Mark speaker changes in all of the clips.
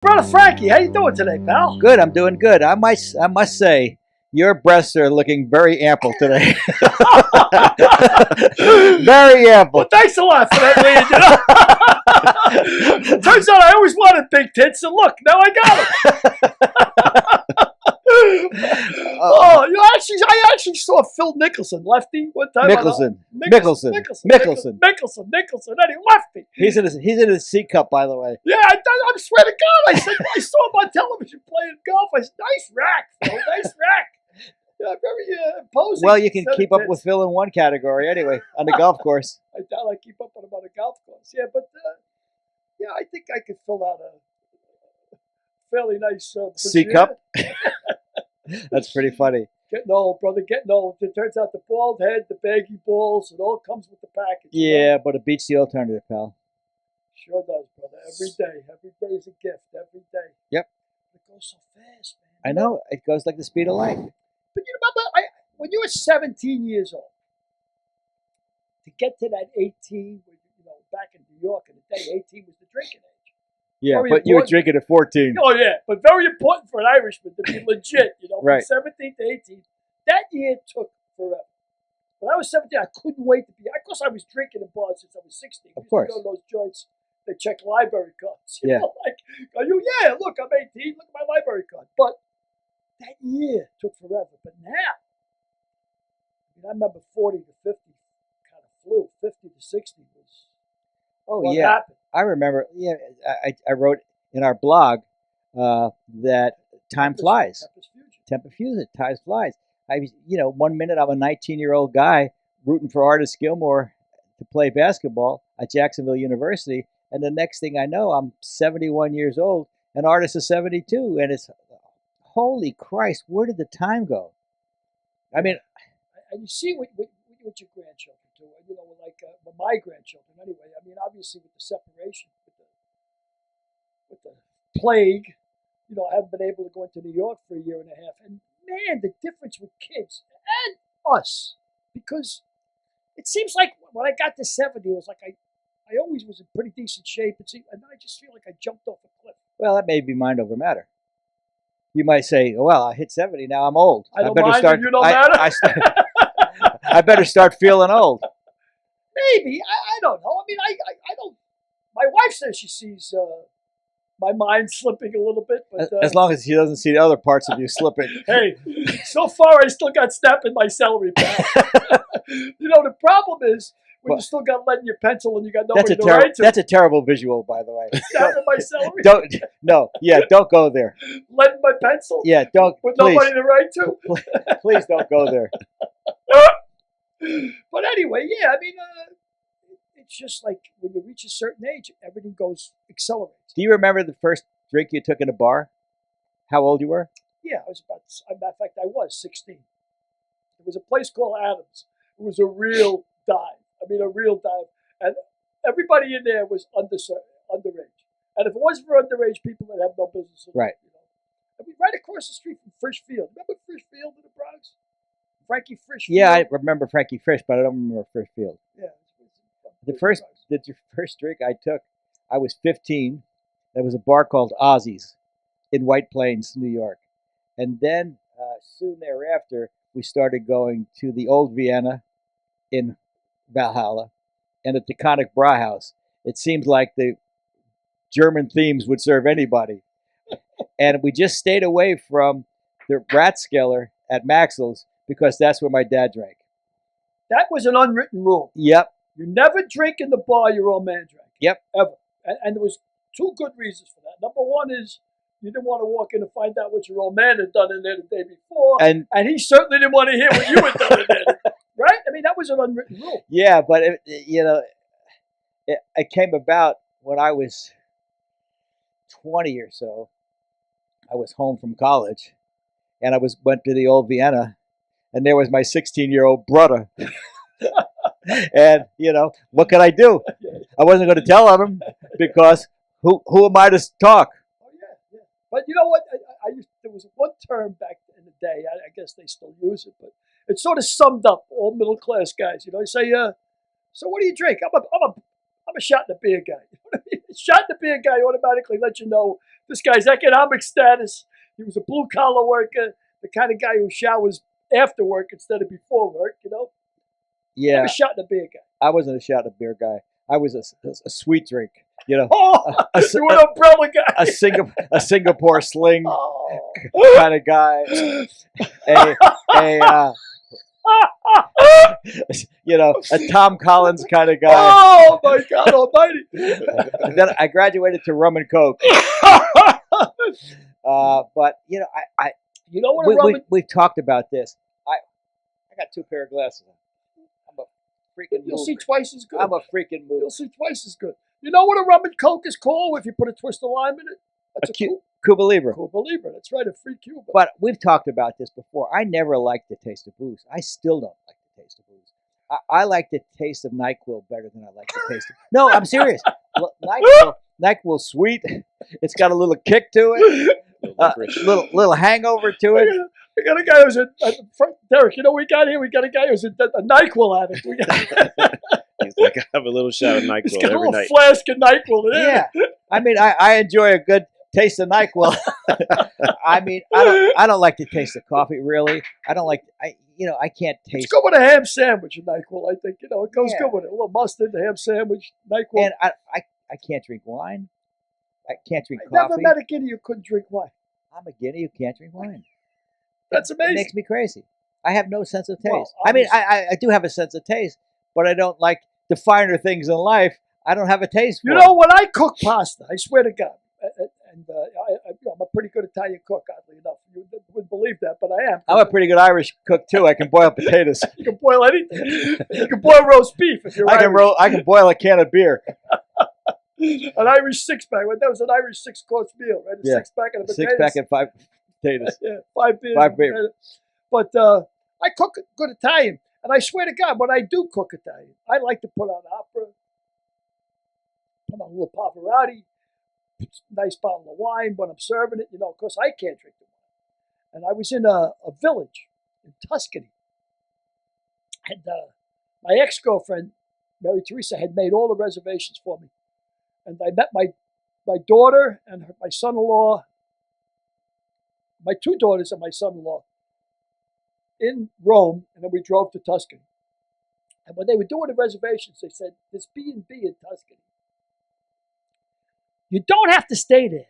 Speaker 1: Brother Frankie, how you doing today, pal?
Speaker 2: Good, I'm doing good. I must say, your breasts are looking very ample today. Very ample.
Speaker 1: Well, thanks a lot for that, Leon. Turns out I always wanted big tits, and look, now I got them. I actually saw Phil Nicholson, lefty, one time.
Speaker 2: Nicholson.
Speaker 1: Nicholson. Any lefty.
Speaker 2: He's in his C cup, by the way.
Speaker 1: Yeah, I swear to God, I saw him on television playing golf. I said, nice rack, Phil, nice rack. Yeah, very imposing.
Speaker 2: Well, you can keep up with Phil in one category anyway, on the golf course.
Speaker 1: I doubt I keep up with him on a golf course. Yeah, but I think I could fill out a fairly nice
Speaker 2: C cup. That's pretty funny.
Speaker 1: Getting old, brother, getting old. It turns out the bald head, the baggy balls, it all comes with the package.
Speaker 2: Yeah, but it beats the alternative, pal.
Speaker 1: Sure does, brother. Every day is a gift. Every day.
Speaker 2: Yep.
Speaker 1: It goes so fast, man.
Speaker 2: I know. It goes like the speed of light.
Speaker 1: But you remember, when you were 17 years old, to get to that 18, back in New York in the day, 18 was the drinking age.
Speaker 2: Yeah,
Speaker 1: very
Speaker 2: but you were drinking at 14.
Speaker 1: Oh, yeah, but very important for an Irishman to be legit,
Speaker 2: Right.
Speaker 1: From 17 to 18. That year took forever. When I was 17, I couldn't wait to be. Of course, I was drinking in bars since I was 16.
Speaker 2: Of course.
Speaker 1: Go to those joints, they check library cards.
Speaker 2: Yeah.
Speaker 1: Yeah, look, I'm 18, look at my library card. But that year took forever. But now, I remember 40 to 50 kind of flew. 50 to 60 was what happened.
Speaker 2: I remember, I wrote in our blog that time flies. Tempest Fusion, time flies. 1 minute I'm a 19-year-old guy rooting for Artis Gilmore to play basketball at Jacksonville University, and the next thing I know, I'm 71 years old, and Artis is 72, and it's, holy Christ, where did the time go? I mean,
Speaker 1: and you see what your grandchildren do, my grandchildren anyway. I mean, obviously with the separation, with the plague, I haven't been able to go into New York for a year and a half. And man, the difference with kids and us, because it seems like when I got to 70, it was like I always was in pretty decent shape, and I just feel like I jumped off a cliff.
Speaker 2: Well, that may be mind over matter. You might say, well, I hit 70, now I'm old.
Speaker 1: I don't mind when you don't matter.
Speaker 2: I better start feeling old.
Speaker 1: Maybe. I don't know. I mean, I don't. My wife says she sees my mind slipping a little bit. But
Speaker 2: as long as she doesn't see the other parts of you slipping.
Speaker 1: Hey, so far I still got snap in my celery, pal. The problem is when you still got lead in your pencil and you got nobody to write to.
Speaker 2: That's a terrible visual, by the way.
Speaker 1: Snap in my celery?
Speaker 2: Don't go there.
Speaker 1: Lead in my pencil?
Speaker 2: Yeah, don't.
Speaker 1: With nobody to write to?
Speaker 2: Please don't go there.
Speaker 1: But anyway, yeah, I mean, it's just like when you reach a certain age, everything accelerates.
Speaker 2: Do you remember the first drink you took in a bar? How old you were?
Speaker 1: Yeah, I was in fact, I was 16. It was a place called Adams. It was a real dive. And everybody in there was underage. And if it wasn't for underage people, they'd have no business.
Speaker 2: Right.
Speaker 1: I mean, right across the street from Frisch Field. Remember Frisch Field in the Bronx? Frankie Frisch Field?
Speaker 2: Yeah, I remember Frankie Frisch, but I don't remember Frisch Field.
Speaker 1: Yeah.
Speaker 2: The first drink I took, I was 15. There was a bar called Ozzy's in White Plains, New York. And then soon thereafter, we started going to the Old Vienna in Valhalla and at the Taconic Brauhaus. It seemed like the German themes would serve anybody. And we just stayed away from the Ratskeller at Maxwell's because that's where my dad drank.
Speaker 1: That was an unwritten rule.
Speaker 2: Yep.
Speaker 1: You never drink in the bar your old man drank.
Speaker 2: Yep.
Speaker 1: Ever. And there was two good reasons for that. Number one is you didn't want to walk in and find out what your old man had done in there the day before. And he certainly didn't want to hear what you had done in there. Right? I mean, that was an unwritten rule.
Speaker 2: Yeah, but, it came about when I was 20 or so. I was home from college, and I went to the Old Vienna, and there was my 16-year-old brother. And, what could I do? I wasn't going to tell him because who am I to talk?
Speaker 1: Oh, yeah. But you know what? There was one term back in the day, I guess they still use it, but it sort of summed up all middle-class guys. They say, so what do you drink? I'm a shot in the beer guy. Shot in the beer guy automatically lets you know this guy's economic status. He was a blue collar worker, the kind of guy who showers after work instead of before work. You know.
Speaker 2: Yeah.
Speaker 1: Never shot in a beer guy.
Speaker 2: I wasn't a shot in a beer guy. I was a sweet drink. You know.
Speaker 1: Oh, you were an umbrella guy.
Speaker 2: A Singapore sling
Speaker 1: Oh.
Speaker 2: kind of guy. A Tom Collins kind of guy.
Speaker 1: Oh my God Almighty!
Speaker 2: And then I graduated to rum and coke. But I
Speaker 1: you know what
Speaker 2: we've talked about this. I got 2 pair of glasses. I'm a freaking.
Speaker 1: You'll see twice as good.
Speaker 2: I'm a freaking mover.
Speaker 1: You'll see twice as good. You know what a rum and coke is called if you put a twist of lime in it? That's a
Speaker 2: Cuba Libre.
Speaker 1: Cuba Libre. That's right, a free Cuba.
Speaker 2: But we've talked about this before. I never liked the taste of booze. I still don't like the taste of booze. I like the taste of NyQuil better than I like the taste of. No, I'm serious. NyQuil's sweet. It's got a little kick to it. Little hangover to it.
Speaker 1: We got a guy who's Derek. You know what we got here? We got a guy who's a NyQuil addict.
Speaker 3: He's like, I have a little shot of NyQuil
Speaker 1: He's got
Speaker 3: every
Speaker 1: a
Speaker 3: night.
Speaker 1: flask of NyQuil.
Speaker 2: Yeah. I mean, I enjoy a good taste of NyQuil. I mean, I don't like the taste of coffee, really. I don't like, I can't taste.
Speaker 1: It's good with a ham sandwich of NyQuil, I think. It goes good with it. A little mustard, the ham sandwich, NyQuil.
Speaker 2: And I can't drink wine. I can't drink coffee.
Speaker 1: Never met a Guinea who couldn't drink wine.
Speaker 2: I'm a Guinea who can't drink wine.
Speaker 1: That's amazing.
Speaker 2: It makes me crazy. I have no sense of taste.
Speaker 1: Well,
Speaker 2: I mean, I do have a sense of taste, but I don't like the finer things in life. I don't have a taste for.
Speaker 1: You know, when I cook pasta, I swear to God, and I'm a pretty good Italian cook, oddly enough. You wouldn't believe that, but I am.
Speaker 2: I'm a pretty good Irish cook, too. I can boil potatoes.
Speaker 1: You can boil anything. You can boil roast beef if you're Irish.
Speaker 2: I can boil a can of beer.
Speaker 1: An Irish six-pack. That was an Irish six-course meal, right? A six-pack and a potatoes.
Speaker 2: 6-pack and 5 potatoes.
Speaker 1: Yeah, 5 beers.
Speaker 2: 5 beers.
Speaker 1: But I cook good Italian. And I swear to God, when I do cook Italian, I like to put on opera, put on a little Pavarotti, nice bottle of wine when I'm serving it, because I can't drink the wine. And I was in a village in Tuscany. And my ex-girlfriend, Mary Teresa, had made all the reservations for me. And I met my daughter and my son-in-law, my 2 daughters and my son-in-law, in Rome, and then we drove to Tuscany. And when they were doing the reservations, they said, this B&B in Tuscany, you don't have to stay there,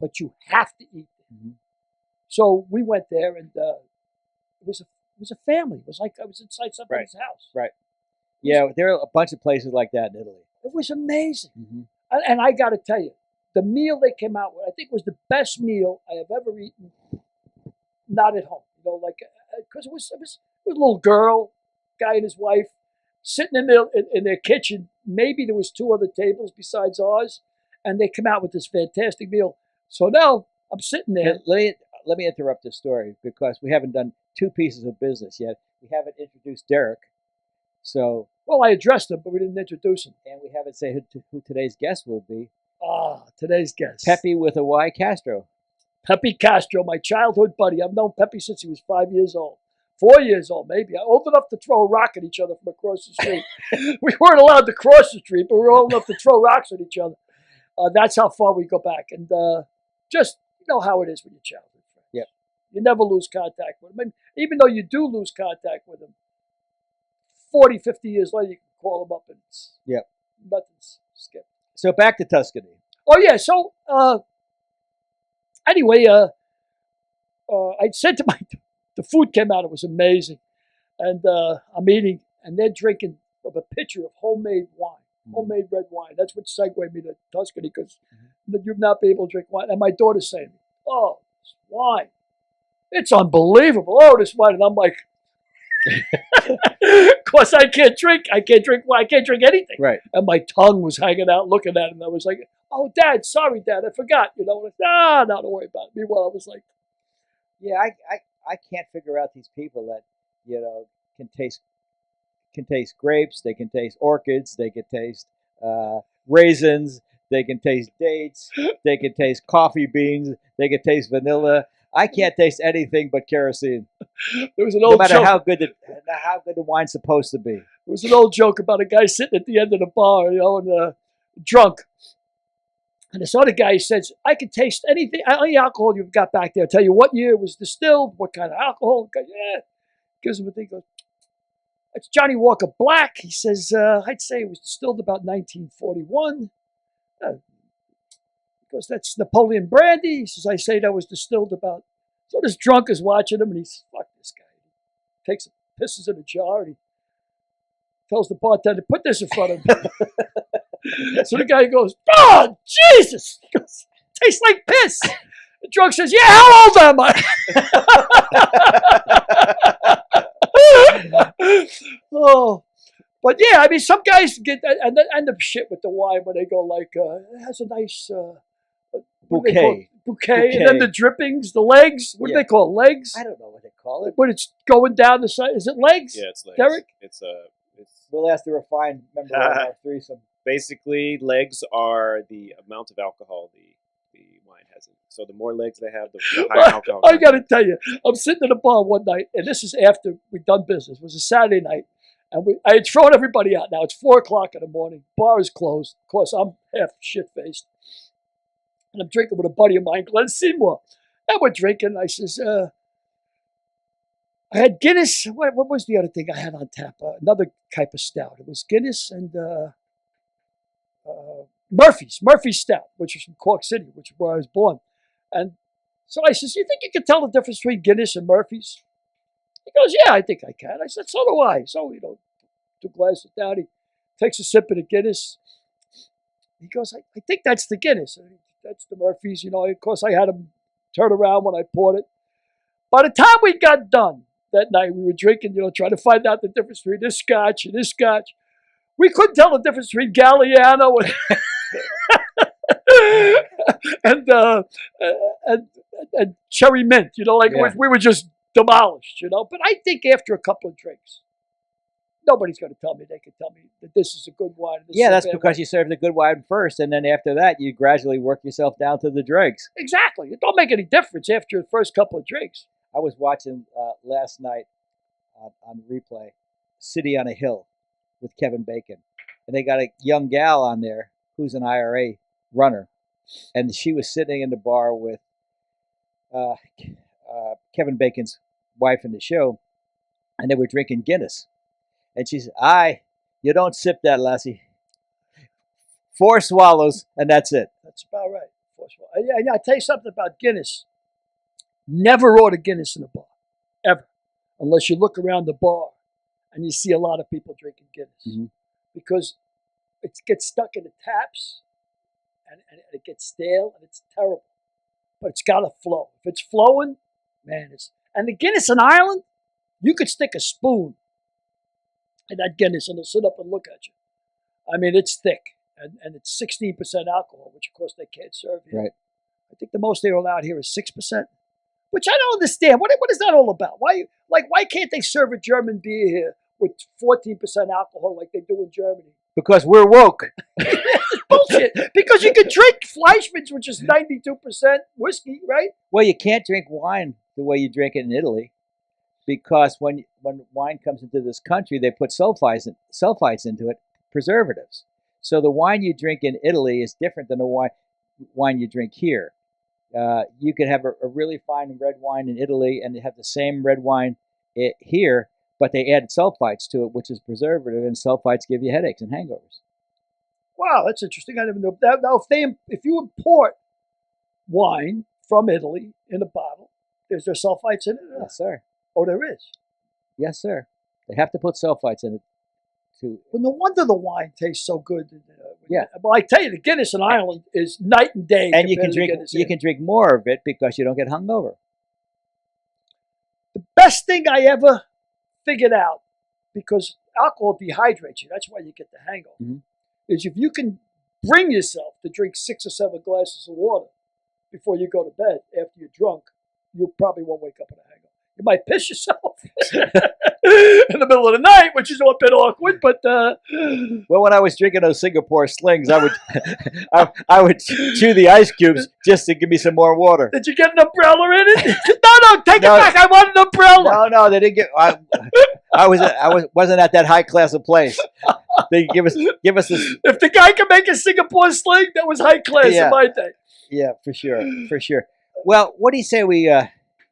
Speaker 1: but you have to eat there. Mm-hmm. So we went there, and it was a family. It was like I was inside somebody's house.
Speaker 2: Right. Yeah, there are a bunch of places like that in Italy.
Speaker 1: It was amazing.
Speaker 2: Mm-hmm.
Speaker 1: And I got to tell you, the meal they came out with, I think was the best meal I have ever eaten, not at home. Because it was a little girl, guy and his wife, sitting in their kitchen. Maybe there was 2 other tables besides ours, and they come out with this fantastic meal. So now I'm sitting there.
Speaker 2: Let me interrupt this story because we haven't done 2 pieces of business yet. We haven't introduced Derek. So
Speaker 1: I addressed him, but we didn't introduce him.
Speaker 2: And we haven't said who today's guest will be.
Speaker 1: Today's guest.
Speaker 2: Peppy with a Y Castro.
Speaker 1: Peppy Castro, my childhood buddy. I've known Peppy since he was 5 years old. 4 years old, maybe. Old enough to throw a rock at each other from across the street. We weren't allowed to cross the street, but we were old enough to throw rocks at each other. That's how far we go back. And just how it is with your childhood friends.
Speaker 2: Yep.
Speaker 1: You never lose contact with them. And even though you do lose contact with them, 40, 50 years later, you can call them up and nothing's skipped.
Speaker 2: So back to Tuscany.
Speaker 1: Oh, yeah. So anyway, I said to the food came out. It was amazing. And I'm eating, and they're drinking of a pitcher of homemade wine, homemade red wine. That's what segued me to Tuscany, because you'd not be able to drink wine. And my daughter's saying, oh, this wine, it's unbelievable. Oh, this wine. And I'm like, of course, I can't drink wine. I can't drink anything.
Speaker 2: Right.
Speaker 1: And my tongue was hanging out looking at it. And I was like, oh, Dad, sorry, Dad, I forgot. Don't worry about it. Meanwhile, I was like,
Speaker 2: yeah, I can't figure out these people that, can taste grapes, they can taste orchids, they can taste raisins, they can taste dates, they can taste coffee beans, they can taste vanilla. I can't taste anything but kerosene.
Speaker 1: There was an old
Speaker 2: joke.
Speaker 1: No matter
Speaker 2: how good the wine's supposed to be.
Speaker 1: There was an old joke about a guy sitting at the end of the bar, and drunk. And this other guy says, I can taste anything, any alcohol you've got back there. I'll tell you what year it was distilled, what kind of alcohol. The guy, yeah. Gives him a thing. Goes, that's Johnny Walker Black. He says, I'd say it was distilled about 1941. Because that's Napoleon Brandy. He says, I say that was distilled about. So this drunk is watching him, and he's, fuck this guy. He takes it, pisses in a jar, and he tells the bartender, put this in front of him. So the guy goes, oh, Jesus! He goes, tastes like piss. The drunk says, yeah, how old am I? Oh, but yeah, I mean, some guys get and end up shit with the wine when they go like, it has a nice
Speaker 2: Bouquet.
Speaker 1: Bouquet, and then the drippings, the legs. What do they call it? Legs?
Speaker 2: I don't know what they call it.
Speaker 1: When it's going down the side, is it legs?
Speaker 3: Yeah, it's legs.
Speaker 1: Derek?
Speaker 3: It's
Speaker 2: We'll ask the refined member of our threesome.
Speaker 3: basically legs are the amount of alcohol the wine has in it. So the more legs they have, the higher alcohol.
Speaker 1: I got to tell you, I'm sitting in a bar one night, and this is after we'd done business. It was a Saturday night, and I had thrown everybody out. Now it's 4:00 in the morning. Bar is closed. Of course, I'm half shit-faced. And I'm drinking with a buddy of mine, Glenn Seymour. And we're drinking. I says, I had Guinness. What was the other thing I had on tap? Another type of stout. It was Guinness and Murphy's Stout, which is from Cork City, which is where I was born. And so I says, you think you can tell the difference between Guinness and Murphy's? He goes, yeah, I think I can. I said, so do I. So, 2 glasses down. He takes a sip of the Guinness. He goes, I think that's the Guinness. That's the Murphy's. Of course, I had him turn around when I poured it. By the time we got done that night, we were drinking, trying to find out the difference between this scotch and this scotch. We couldn't tell the difference between Galliano and cherry mint. We were just demolished. But I think after a couple of drinks, nobody's going to tell me. They can tell me that this is a good wine.
Speaker 2: Yeah, that's because you serve the good wine first, and then after that, you gradually work yourself down to the dregs.
Speaker 1: Exactly. It don't make any difference after the first couple of drinks.
Speaker 2: I was watching last night on replay, City on a Hill with Kevin Bacon, and they got a young gal on there who's an IRA runner, and she was sitting in the bar with Kevin Bacon's wife in the show, and they were drinking Guinness. And she said, you don't sip that, lassie. 4 swallows, and that's it.
Speaker 1: That's about right. 4 swallows. I tell you something about Guinness. Never order Guinness in a bar, ever, unless you look around the bar and you see a lot of people drinking Guinness. Because it gets stuck in the taps, and it gets stale, and it's terrible. But it's got to flow. If it's flowing, man, and the Guinness in Ireland, you could stick a spoon in that Guinness and they'll sit up and look at you. I mean, it's thick, and it's 16% alcohol, which of course they can't serve here.
Speaker 2: Right.
Speaker 1: I think the most they're allowed here is 6%, which I don't understand. What is that all about? Why can't they serve a German beer here with 14% alcohol like they do in Germany?
Speaker 2: Because we're woke.
Speaker 1: Bullshit. Because you can drink Fleischmann's, which is 92% whiskey, right?
Speaker 2: Well, you can't drink wine the way you drink it in Italy, because when wine comes into this country, they put sulfites into it, preservatives. So the wine you drink in Italy is different than the wine you drink here. You could have a really fine red wine in Italy and have the same red wine here, but they added sulfites to it, which is preservative, and sulfites give you headaches and hangovers.
Speaker 1: Wow, that's interesting. I never knew that. Now, if you import wine from Italy in a bottle, is there sulfites in it?
Speaker 2: Yes, sir.
Speaker 1: Oh, there is?
Speaker 2: Yes, sir. They have to put sulfites in it.
Speaker 1: Well, no wonder the wine tastes so good.
Speaker 2: Yeah.
Speaker 1: Well, I tell you, the Guinness in Ireland is night and day.
Speaker 2: And you can drink more of it because you don't get hungover.
Speaker 1: The best thing I ever figured out, because alcohol dehydrates you, that's why you get the hangover, is if you can bring yourself to drink 6 or 7 glasses of water before you go to bed after you're drunk, you probably won't wake up with a hangover. You might piss yourself in the middle of the night, which is a bit awkward. But
Speaker 2: well, when I was drinking those Singapore slings, I would I would chew the ice cubes just to give me some more water.
Speaker 1: Did you get an umbrella in it? No, take it back. I want an umbrella.
Speaker 2: No, they didn't get. I wasn't at that high class of place. They give us this.
Speaker 1: If the guy can make a Singapore sling, that was high class
Speaker 2: Yeah.
Speaker 1: in my day.
Speaker 2: Yeah, for sure. Well, what do you say we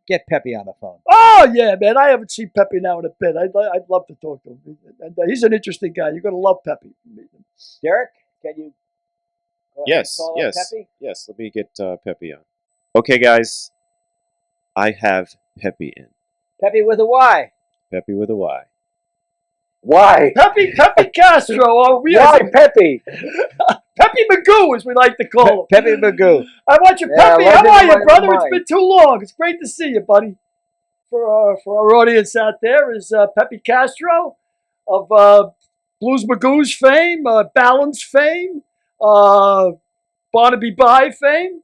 Speaker 2: get Peppy on the phone?
Speaker 1: Oh yeah, man! I haven't seen Peppy now in a bit. I'd love to talk to him, and he's an interesting guy. You're gonna love Peppy.
Speaker 2: Derek, can you? Go ahead and
Speaker 3: Yes,
Speaker 2: call up
Speaker 3: yes,
Speaker 2: Peppy?
Speaker 3: yes. Let me get Peppy on. Okay, guys, I have Peppy in.
Speaker 2: Peppy with a Y.
Speaker 3: Peppy with a Y.
Speaker 4: Why?
Speaker 1: Peppy Castro. Oh,
Speaker 4: Why Peppy?
Speaker 1: Peppy Magoo, as we like to call him.
Speaker 2: Peppy Magoo.
Speaker 1: I want you,
Speaker 4: Yeah,
Speaker 1: Peppy.
Speaker 4: I
Speaker 1: How
Speaker 4: like
Speaker 1: are
Speaker 4: it
Speaker 1: you,
Speaker 4: in
Speaker 1: brother?
Speaker 4: my
Speaker 1: It's
Speaker 4: mind.
Speaker 1: been too long. It's great to see you, buddy. For our audience out there is Peppy Castro of Blues Magoos fame, Balance fame, Barnaby Bye fame,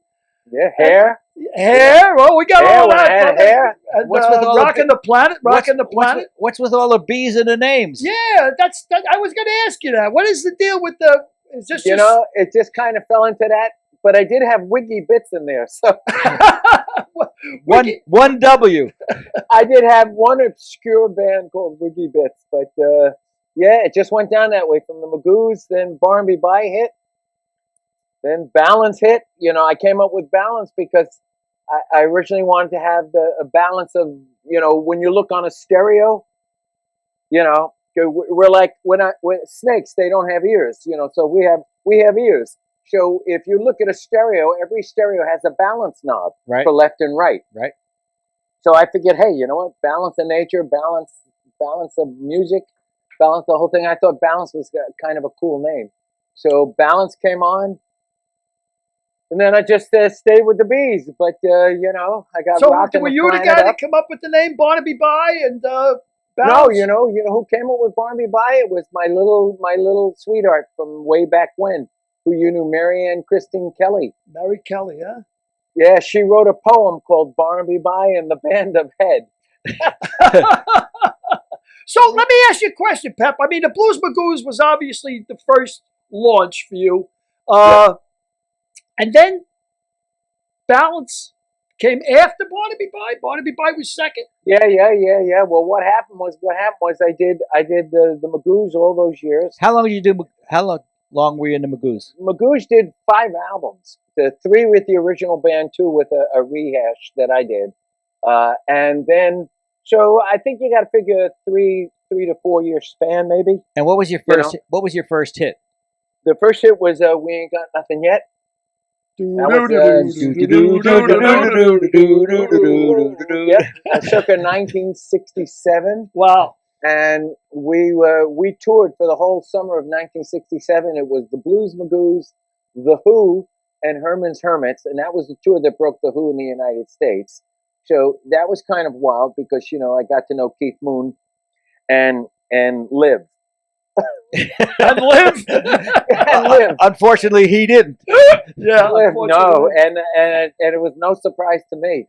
Speaker 4: Yeah, hair.
Speaker 1: Hair. Oh, we got
Speaker 4: Hair,
Speaker 1: all
Speaker 4: when I
Speaker 1: that.
Speaker 4: had
Speaker 1: brother.
Speaker 4: hair.
Speaker 1: And,
Speaker 2: What's with all the
Speaker 1: rocking the planet? Rocking the planet.
Speaker 2: What's with all the B's in the names?
Speaker 1: Yeah, I was going to ask you that. What is the deal with the? Is this
Speaker 4: You
Speaker 1: just
Speaker 4: know, it just kind of fell into that. But I did have wiggy bits in there, so
Speaker 2: One W.
Speaker 4: I did have one obscure band called Wiggy Bits. But yeah, it just went down that way from the Magoos. Then Barnaby Bye hit. Then Balance hit. You know, I came up with Balance because I originally wanted to have a balance of, you know, when you look on a stereo, you know, we're like when snakes, they don't have ears, you know, so we have ears. So if you look at a stereo, every stereo has a balance knob
Speaker 2: Right.
Speaker 4: for left and right.
Speaker 2: Right.
Speaker 4: So I figured, hey, you know what? Balance of nature, balance of music, balance the whole thing. I thought Balance was kind of a cool name. So Balance came on. And then I just stayed with the bees, but you know, I got
Speaker 1: so?
Speaker 4: rocking
Speaker 1: Were
Speaker 4: the
Speaker 1: you the
Speaker 4: planet
Speaker 1: guy
Speaker 4: up.
Speaker 1: that came up with the name Barnaby Bye and
Speaker 4: No,
Speaker 1: Balance?
Speaker 4: you know who came up with Barnaby Bye? It was my little sweetheart from way back when, who you knew, Marianne Christine Kelly.
Speaker 1: Mary Kelly, huh?
Speaker 4: Yeah, she wrote a poem called Barnaby Bye and the Band of Head.
Speaker 1: So let me ask you a question, Pep. I mean, the Blues Magoos was obviously the first launch for you. And then Balance came after Barnaby Bye. Barnaby Bye was second.
Speaker 4: Yeah. Well, what happened was I did the Magoos all those years.
Speaker 2: How long long were you in the Magoos?
Speaker 4: Magoos did 5 albums. The 3 with the original band, 2 with a rehash that I did. And then, so I think you got to figure 3 to 4 year span, maybe.
Speaker 2: And what was your first? What was your first hit?
Speaker 4: The first hit was We Ain't Got Nothing Yet. That was circa 1967.
Speaker 1: Wow.
Speaker 4: And we toured for the whole summer of 1967. It was the Blues Magoos, The Who, and Herman's Hermits, and that was the tour that broke The Who in the United States. So that was kind of wild because, you know, I got to know Keith Moon and Liv.
Speaker 1: And Liv.
Speaker 4: And Liv.
Speaker 2: Unfortunately, he didn't.
Speaker 1: Yeah.
Speaker 4: Liv, no,
Speaker 1: unfortunately.
Speaker 4: and it was no surprise to me.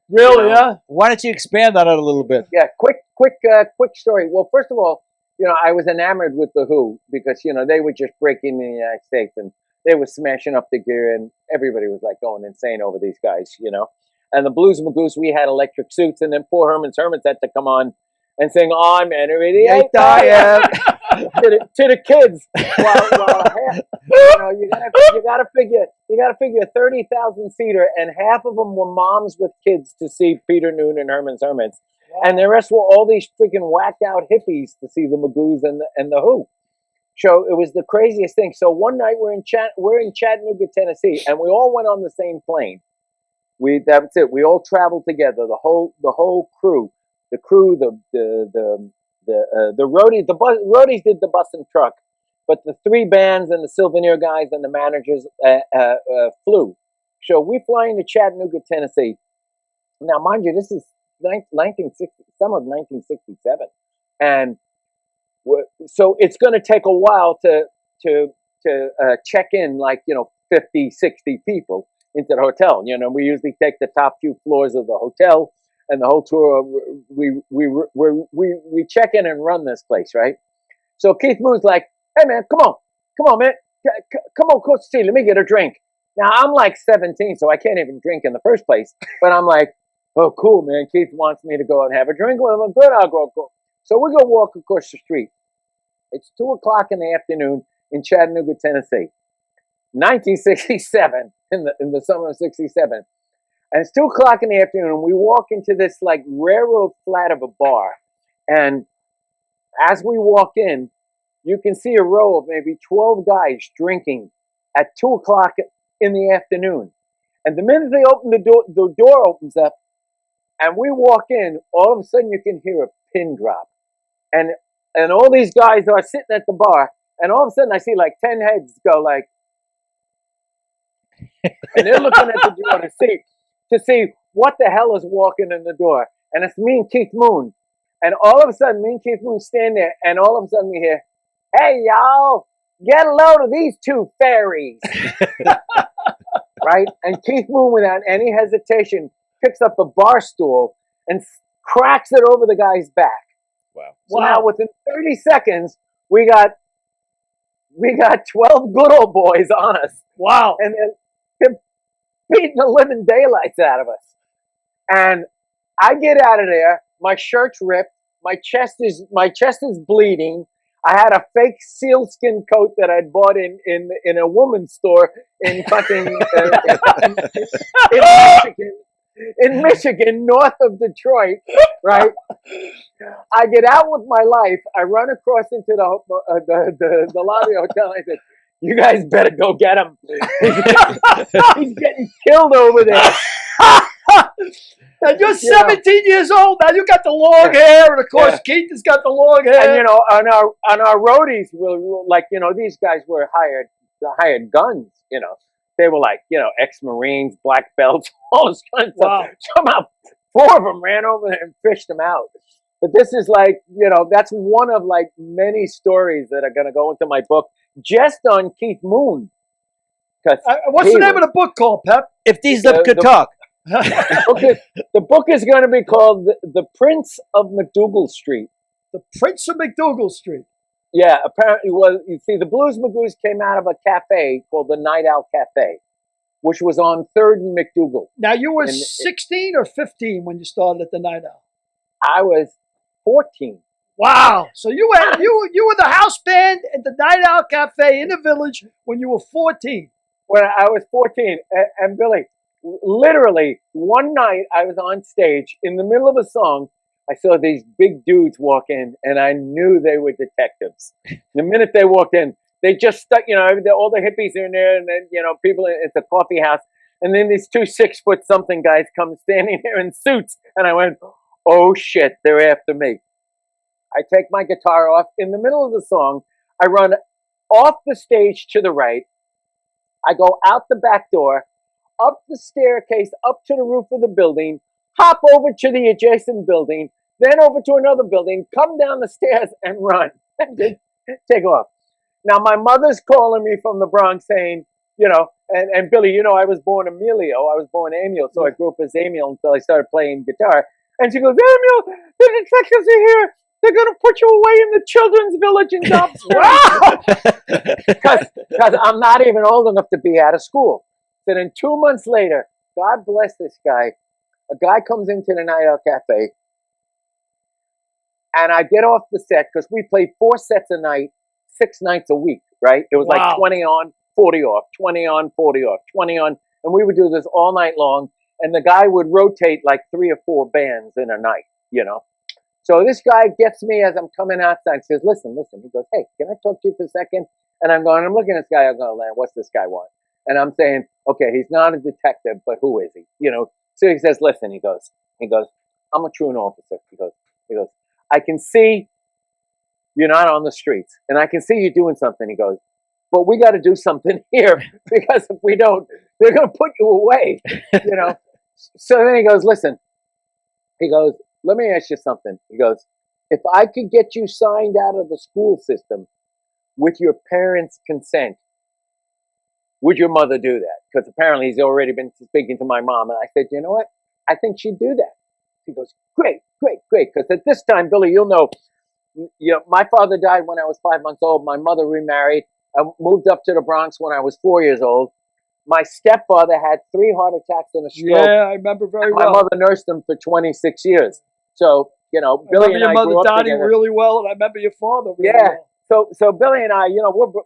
Speaker 1: Really,
Speaker 4: You know,
Speaker 1: huh?
Speaker 2: Why don't you expand on it a little bit?
Speaker 4: Yeah, quick story. Well, first of all, you know, I was enamored with The Who because, you know, they were just breaking in the United States and they were smashing up the gear and everybody was like going insane over these guys, you know. And the Blues Magoos, we had electric suits, and then poor Herman's Hermits had to come on and sing "I'm an idiot I am" to the kids. You know, you gotta figure 30,000 seater, and half of them were moms with kids to see Peter Noon and Herman's Hermits, and the rest were all these freaking whacked out hippies to see the Magoos and the Who. So it was the craziest thing. So one night we're in Chattanooga, Tennessee, and we all went on the same plane. That's it. We all traveled together. The whole crew, the roadies. The roadies did the bus and truck, but the 3 bands and the Souvenir guys and the managers flew. So we fly into Chattanooga, Tennessee. Now, mind you, this is 1960, summer of 1967, and so it's going to take a while to check in, like, you know, 50, 60 people into the hotel. You know, we usually take the top few floors of the hotel, and the whole tour we check in and run this place, right? So Keith Moon's like, "Hey man, come on man, come on, Coach T, let me get a drink." Now I'm like 17, so I can't even drink in the first place. But I'm like, "Oh, cool, man. Keith wants me to go and have a drink with him. Good, I'll go." So we go walk across the street. It's 2:00 in the afternoon in Chattanooga, Tennessee, 1967, in the summer of '67, and it's 2:00 in the afternoon. And we walk into this like railroad flat of a bar, and as we walk in, you can see a row of maybe 12 guys drinking at 2:00 in the afternoon. And the minute they open the door opens up, and we walk in, all of a sudden you can hear a pin drop. And all these guys are sitting at the bar, and all of a sudden I see like 10 heads go like, and they're looking at the door to see what the hell is walking in the door. And it's me and Keith Moon. And all of a sudden, me and Keith Moon stand there, and all of a sudden we hear, "Hey, y'all, get a load of these two fairies." Right? And Keith Moon, without any hesitation, picks up a bar stool and cracks it over the guy's back.
Speaker 3: Wow.
Speaker 4: So now within 30 seconds, we got 12 good old boys on us.
Speaker 1: Wow.
Speaker 4: And they're beating the living daylights out of us. And I get out of there, my shirt's ripped, my chest is bleeding. I had a fake sealskin coat that I'd bought in a woman's store in fucking in Michigan, north of Detroit, right? I get out with my life. I run across into the lobby of the hotel. And I said, "You guys better go get him. He's getting killed over there."
Speaker 1: And you're 17 years old now. You got the long hair, and of course Keith has got the long hair.
Speaker 4: And on our roadies, were like, these guys were hired guns. They were like, ex-Marines, black belts, all this kind of stuff. Somehow 4 of them ran over there and fished them out. But this is like, that's one of like many stories that are going to go into my book just on Keith Moon.
Speaker 1: What's the name of the book called, Pep?
Speaker 2: If these lips could talk.
Speaker 4: The book is going to be called The Prince of McDougal Street.
Speaker 1: The Prince of McDougal Street.
Speaker 4: Yeah, apparently. Well, you see, the Blues Magoos came out of a cafe called the Night Owl Cafe, which was on 3rd and McDougal.
Speaker 1: Now, you were 16 or 15 when you started at the Night Owl?
Speaker 4: I was 14.
Speaker 1: Wow. So you were the house band at the Night Owl Cafe in the Village when you were 14.
Speaker 4: When I was 14. And Billy, literally, one night I was on stage in the middle of a song. I saw these big dudes walk in, and I knew they were detectives. The minute they walked in, they just stuck, all the hippies are in there, and then, people at the coffee house. And then these 2 6-foot-something guys come standing there in suits. And I went, "Oh, shit, they're after me." I take my guitar off. In the middle of the song, I run off the stage to the right. I go out the back door, up the staircase, up to the roof of the building, hop over to the adjacent building, then over to another building, come down the stairs and run. And take off. Now, my mother's calling me from the Bronx saying, and Billy, I was born Emilio. I was born Emil, so I grew up as Emil until I started playing guitar. And she goes, "Emil, the detectives are here. They're going to put you away in the children's village in Dobbs." Because I'm not even old enough to be out of school. So then 2 months later, God bless this guy, a guy comes into the Night Owl Cafe, and I get off the set because we played 4 sets a night, 6 nights a week, right? It was like 20 on, 40 off, 20 on, 40 off, 20 on. And we would do this all night long. And the guy would rotate like 3 or 4 bands in a night, So this guy gets me as I'm coming outside and says, listen. He goes, "Hey, can I talk to you for a second?" And I'm looking at this guy. I'm going, "What's this guy want?" And I'm saying, "Okay, he's not a detective, but who is he?" So he says, "Listen," he goes, "I'm a truant officer." He goes, "I can see you're not on the streets, and I can see you doing something." He goes, "But we got to do something here because if we don't, they're going to put you away." So then he goes, "Listen," he goes, "Let me ask you something." He goes, "If I could get you signed out of the school system with your parents' consent, would your mother do that?" Because apparently he's already been speaking to my mom. And I said, "You know what? I think she'd do that." He goes, "Great. Because at this time, Billy, you'll know, my father died when I was 5 months old. My mother remarried. I moved up to the Bronx when I was 4 years old. My stepfather had 3 heart attacks and a stroke.
Speaker 1: Yeah, I remember very well.
Speaker 4: My mother nursed him for 26 years. So, Billy and I
Speaker 1: your mother
Speaker 4: grew up
Speaker 1: Donnie
Speaker 4: together.
Speaker 1: really well, and I remember your father really well.
Speaker 4: So Billy and I,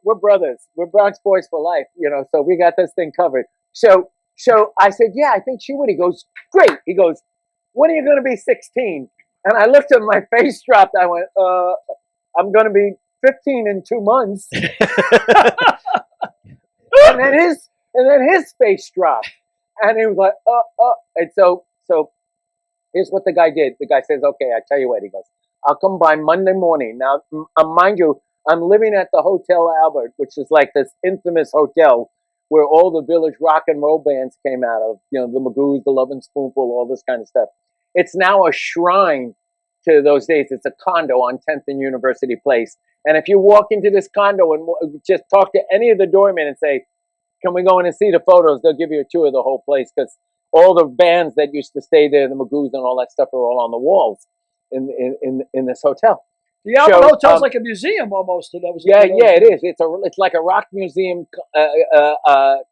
Speaker 4: we're brothers. We're Bronx boys for life, so we got this thing covered. So I said, yeah, I think she would. He goes, great. He goes, when are you going to be 16? And I looked at my face dropped. I went, I'm going to be 15 in 2 months. and then his face dropped. And he was like, And so here's what the guy did. The guy says, okay, I tell you what. He goes, I'll come by Monday morning. Now, mind you, I'm living at the Hotel Albert, which is like this infamous hotel where all the Village rock and roll bands came out of, the Magoos, the Lovin' Spoonful, all this kind of stuff. It's now a shrine to those days. It's a condo on 10th and University Place. And if you walk into this condo and just talk to any of the doormen and say, can we go in and see the photos? They'll give you a tour of the whole place because all the bands that used to stay there, the Magoos and all that stuff, are all on the walls in this hotel.
Speaker 1: The Albert Hotel's like a museum almost.
Speaker 4: Yeah, it is. It's like a rock museum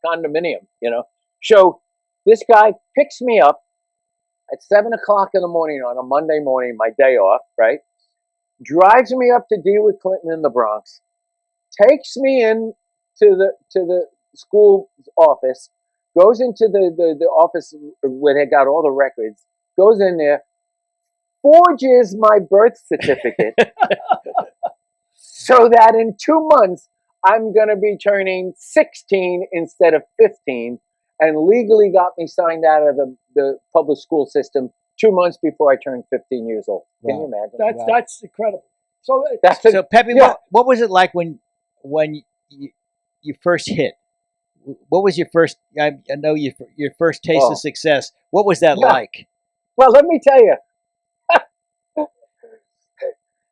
Speaker 4: condominium, So this guy picks me up at 7 o'clock in the morning on a Monday morning, my day off, right? Drives me up to DeWitt Clinton in the Bronx, takes me in to the school office, goes into the office where they got all the records, goes in there, forges my birth certificate so that in 2 months I'm going to be turning 16 instead of 15, and legally got me signed out of the public school system 2 months before I turned 15 years old. Can you imagine?
Speaker 1: That's incredible. So
Speaker 2: Peppy,
Speaker 4: yeah.
Speaker 2: what was it like when you first hit? What was your first? I know your first taste of success. What was that like?
Speaker 4: Well, let me tell you.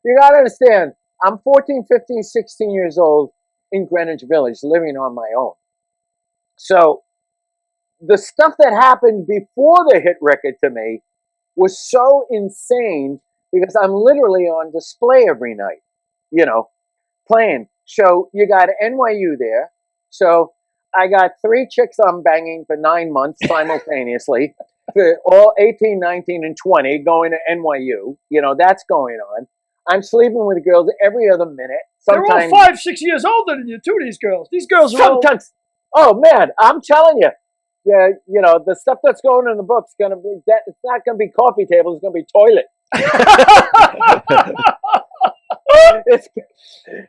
Speaker 4: You got to understand, I'm 14, 15, 16 years old in Greenwich Village, living on my own. So the stuff that happened before the hit record to me was so insane because I'm literally on display every night, playing. So you got NYU there. So I got 3 chicks I'm banging for 9 months simultaneously, for all 18, 19, and 20 going to NYU. That's going on. I'm sleeping with girls every other minute.
Speaker 1: Sometimes, they're all 5, 6 years older than you, too, these girls. These girls are
Speaker 4: sometimes. Oh, man, I'm telling you. Yeah, the stuff that's going in the book's going to be, it's not going to be coffee table, it's going to be toilet.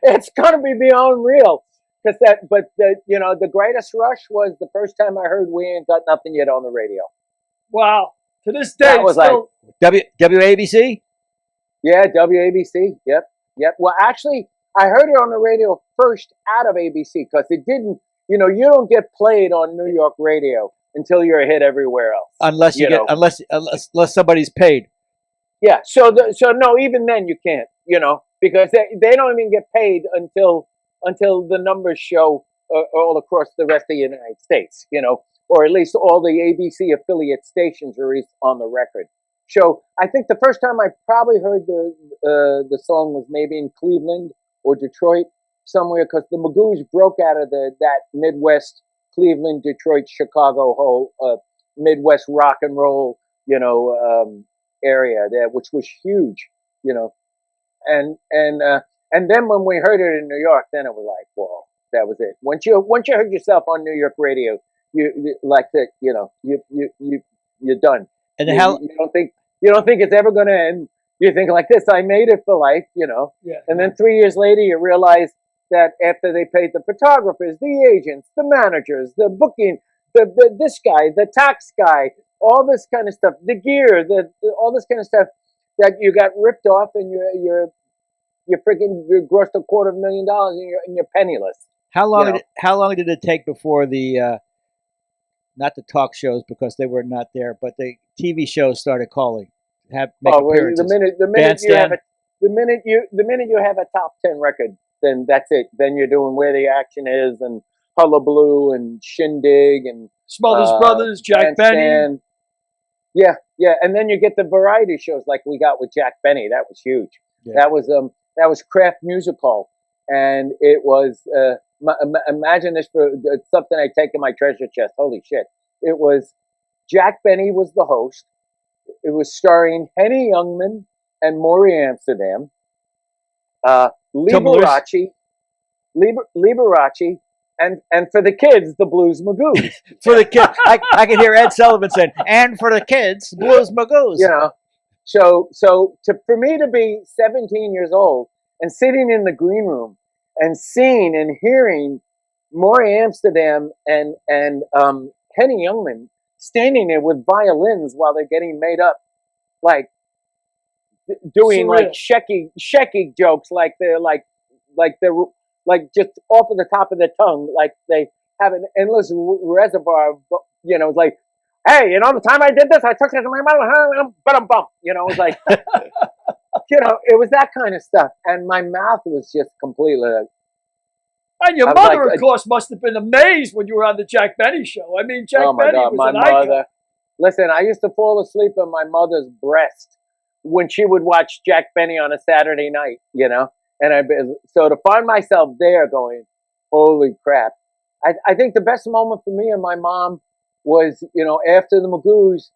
Speaker 4: It's going to be beyond real. But the greatest rush was the first time I heard We Ain't Got Nothing Yet on the radio.
Speaker 1: Wow. To this day,
Speaker 4: that was
Speaker 1: still...
Speaker 2: like WABC?
Speaker 4: Yeah, WABC. Yep. Well, actually, I heard it on the radio first out of ABC because it didn't, you don't get played on New York radio until you're a hit everywhere else.
Speaker 2: Unless somebody's paid.
Speaker 4: Yeah. So no, even then you can't, because they don't even get paid until the numbers show all across the rest of the United States, or at least all the ABC affiliate stations are on the record. So I think the first time I probably heard the song was maybe in Cleveland or Detroit somewhere, because the Magoos broke out of that Midwest, Cleveland, Detroit, Chicago whole Midwest rock and roll area there, which was huge, and then when we heard it in New York, then it was like, whoa, that was it. Once you heard yourself on New York radio, you're done.
Speaker 2: And
Speaker 4: you don't think it's ever going to end. You think like this, I made it for life,
Speaker 1: Yeah.
Speaker 4: And then 3 years later, you realize that after they paid the photographers, the agents, the managers, the booking, this guy, the tax guy, all this kind of stuff, the gear, all this kind of stuff, that you got ripped off, and you grossed $250,000 and you're penniless.
Speaker 2: How long did it take before the not the talk shows, because they were not there, but the TV shows started calling, make appearances?
Speaker 4: The minute you have a top 10 record, then that's it. Then you're doing Where the Action Is and Hullabaloo and Shindig and
Speaker 1: Smothers Brothers, Jack Benny.
Speaker 4: Yeah, and then you get the variety shows like we got with Jack Benny. That was huge. Yeah. That was Kraft Music Hall, and it was imagine this for something I take in my treasure chest. Holy shit! It was Jack Benny was the host. It was starring Henny Youngman and Maury Amsterdam. Liberace, and for the kids, the Blues Magoos.
Speaker 2: For the kids, I can hear Ed Sullivan saying, "And for the kids, Blues Magoos."
Speaker 4: You know, for me to be 17 years old and sitting in the green room and seeing and hearing Maury Amsterdam and Kenny Youngman standing there with violins while they're getting made up, like doing
Speaker 1: Surreal.
Speaker 4: like Shecky jokes, like they're just off of the top of their tongue, like they have an endless reservoir. You know, like, hey, you know, the time I did this, I took it to my mouth, bump. You know, it was like, you know, it was that kind of stuff, and my mouth was just completely.
Speaker 1: And your mother, of course, must have been amazed when you were on the Jack Benny show. I mean, Jack Benny was
Speaker 4: my
Speaker 1: an
Speaker 4: mother.
Speaker 1: icon.
Speaker 4: Listen, I used to fall asleep on my mother's breast when she would watch Jack Benny on a Saturday night, you know? And so to find myself there going, holy crap. I think the best moment for me and my mom was, you know, after the Magoos,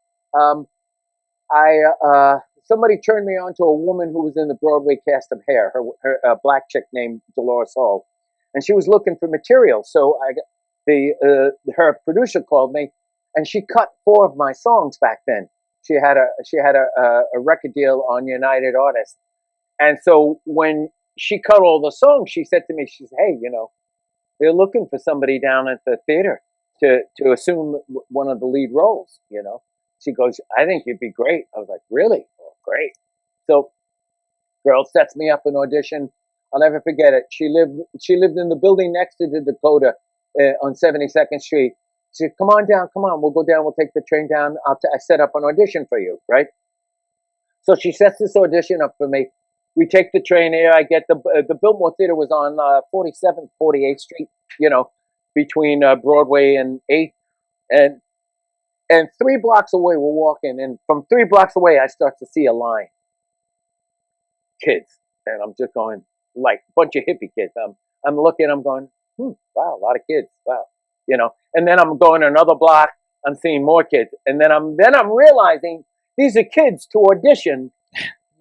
Speaker 4: somebody turned me on to a woman who was in the Broadway cast of Hair, her black chick named Dolores Hall. And she was looking for material. So her producer called me, and she cut 4 of my songs back then. She had a record deal on United Artists. And so when she cut all the songs, she said to me, she said, hey, you know, they're looking for somebody down at the theater to assume one of the lead roles, you know. She goes, I think you'd be great. I was like, really? Oh, great. So girl sets me up an audition. I'll never forget it. She lived in the building next to the Dakota on 72nd Street. She said, come on down, we'll go down, we'll take the train down. I set up an audition for you, right? So she sets this audition up for me. We take the train here. I get the Biltmore Theater was on 47th, 48th Street, you know, between Broadway and 8th. And 3 blocks away, we're walking. And from 3 blocks away, I start to see a line. Kids. And I'm just going, like a bunch of hippie kids. I'm looking, I'm going, wow, a lot of kids. Wow. You know, and then I'm going another block, I'm seeing more kids. And then I'm realizing these are kids to audition.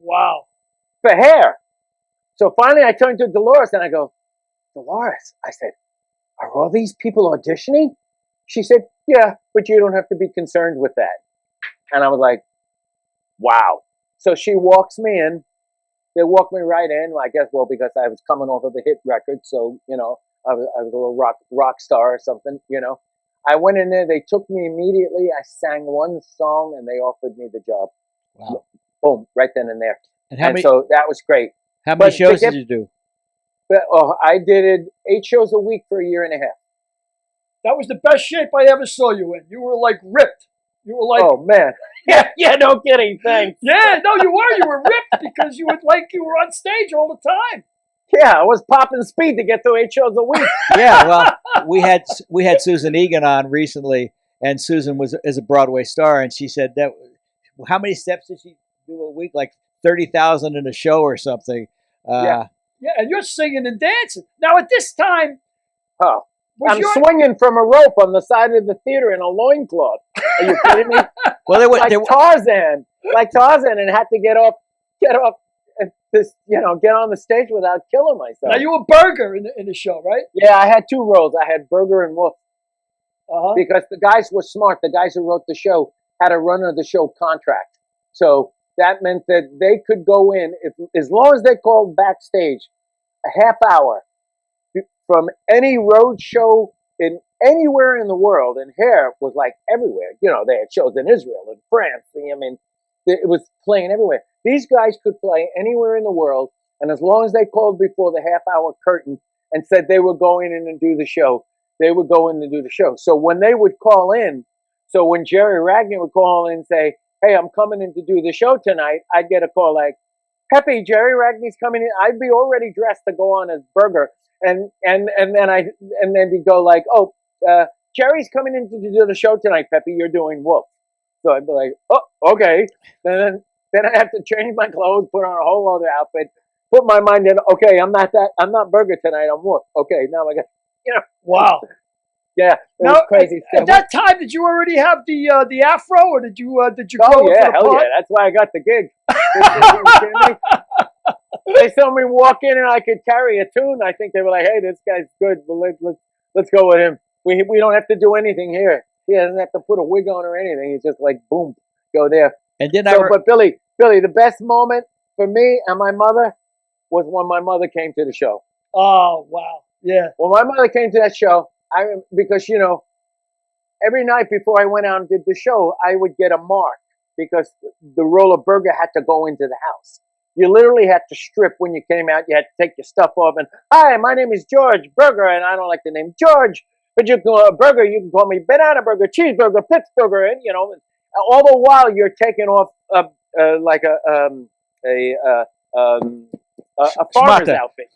Speaker 1: Wow.
Speaker 4: For Hair. So finally I turned to Dolores and I go, Dolores, I said, are all these people auditioning? She said, yeah, but you don't have to be concerned with that. And I was like, wow. So she walks me in. They walked me right in, I guess, well, because I was coming off of the hit record. So, you know, I was a little rock star or something, you know. I went in there. They took me immediately. I sang 1 song and they offered me the job.
Speaker 2: Wow.
Speaker 4: Boom, right then and there.
Speaker 2: And
Speaker 4: so that was great.
Speaker 2: How many shows did you do?
Speaker 4: I did 8 shows a week for a year and a half.
Speaker 1: That was the best shape I ever saw you in. You were like ripped. You were like,
Speaker 4: oh man, yeah, no kidding, thanks.
Speaker 1: Yeah, no, you were ripped because you were on stage all the time.
Speaker 4: Yeah, I was popping speed to get through 8 shows a week.
Speaker 2: Yeah, well, we had Susan Egan on recently, and Susan is a Broadway star, and she said that how many steps did she do a week? Like 30,000 in a show or something.
Speaker 1: Yeah, and you're singing and dancing. Now at this time,
Speaker 4: I'm swinging from a rope on the side of the theater in a loincloth. Are you kidding me?
Speaker 2: Well,
Speaker 4: Tarzan, and had to get off, this, you know, get on the stage without killing myself.
Speaker 1: Now you were Burger in the show, right?
Speaker 4: Yeah, I had 2 roles. I had Burger and Wolf. Because the guys were smart. The guys who wrote the show had a run of the show contract. So that meant that they could go in, as long as they called backstage a half hour from any road show anywhere in the world, and Hair was like everywhere. You know, they had shows in Israel and France. I mean, it was playing everywhere. These guys could play anywhere in the world, and as long as they called before the half-hour curtain and said they were going in and do the show, they would go in and do the show. So when they would call in, so when Jerry Ragni would call in and say, hey, I'm coming in to do the show tonight, I'd get a call like, Peppy, Jerry Ragni's coming in. I'd be already dressed to go on as Burger. And then he'd go like, oh, Jerry's coming in to do the show tonight, Peppy, you're doing Wolf. So I'd be like, oh, okay. Then I have to change my clothes, put on a whole other outfit, put my mind in, okay, I'm not Burger tonight, I'm Wolf. Okay, now I got, you know.
Speaker 1: Wow.
Speaker 4: Yeah,
Speaker 1: now,
Speaker 4: crazy stuff.
Speaker 1: At that time, did you already have the afro, or did you grow
Speaker 4: Oh
Speaker 1: up
Speaker 4: yeah,
Speaker 1: in a
Speaker 4: hell
Speaker 1: pot?
Speaker 4: yeah, that's why I got the gig. they saw me walk in and I could carry a tune. I think they were like, "Hey, this guy's good. Well, let's go with him. We don't have to do anything here. He doesn't have to put a wig on or anything. He's just like, boom, go there."
Speaker 2: And then
Speaker 4: But Billy, the best moment for me and my mother was when my mother came to the show.
Speaker 1: Oh, wow. Yeah.
Speaker 4: When my mother came to that show, because every night before I went out and did the show, I would get a mark because the roll of burger had to go into the house. You literally had to strip when you came out. You had to take your stuff off and, "Hi, my name is George Burger," and I don't like the name George, but you can call a burger. You can call me banana burger, cheeseburger, Pittsburgher, and all the while you're taking off like a farmer's outfit,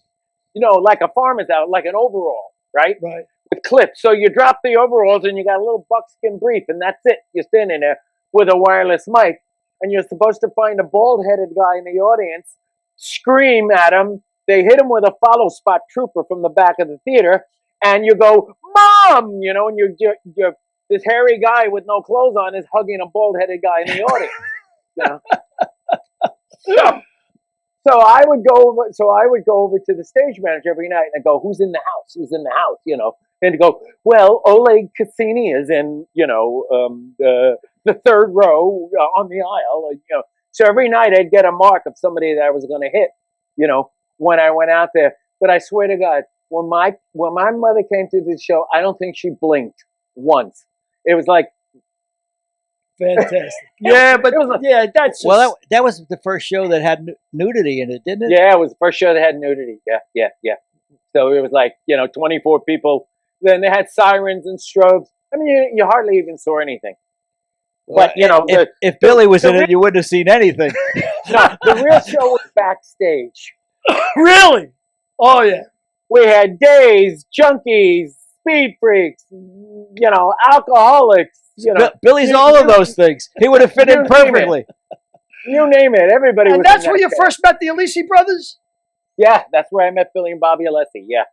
Speaker 4: like a farmer's outfit, like an overall, right?
Speaker 1: Right.
Speaker 4: With clips. So you drop the overalls and you got a little buckskin brief, and that's it. You're standing there with a wireless mic, and you're supposed to find a bald-headed guy in the audience, scream at him. They hit him with a follow spot trooper from the back of the theater, and you go, "Mom!" And you're this hairy guy with no clothes on is hugging a bald-headed guy in the audience. So I would go over. To the stage manager every night and I go, "Who's in the house? Who's in the house?" And to go, "Well, Oleg Cassini is in, the third row on the aisle." So every night I'd get a mark of somebody that I was going to hit, when I went out there. But I swear to God, when my mother came to the show, I don't think she blinked once. It was like,
Speaker 1: fantastic. Yeah, but that's just...
Speaker 2: Well, that was the first show that had nudity in it, didn't it?
Speaker 4: Yeah, it was the first show that had nudity. Yeah. So it was like 24 people. Then they had sirens and strobes. I mean, you hardly even saw anything.
Speaker 2: But if Billy was in it, you wouldn't have seen anything.
Speaker 4: No, the real show was backstage.
Speaker 1: Really? Oh yeah.
Speaker 4: We had gays, junkies, speed freaks, alcoholics.
Speaker 2: Billy's all of those things. He would have fit in perfectly.
Speaker 4: You name it. Everybody was.
Speaker 1: And that's where you first met the Alesi brothers?
Speaker 4: Yeah, that's where I met Billy and Bobby Alesi. Yeah.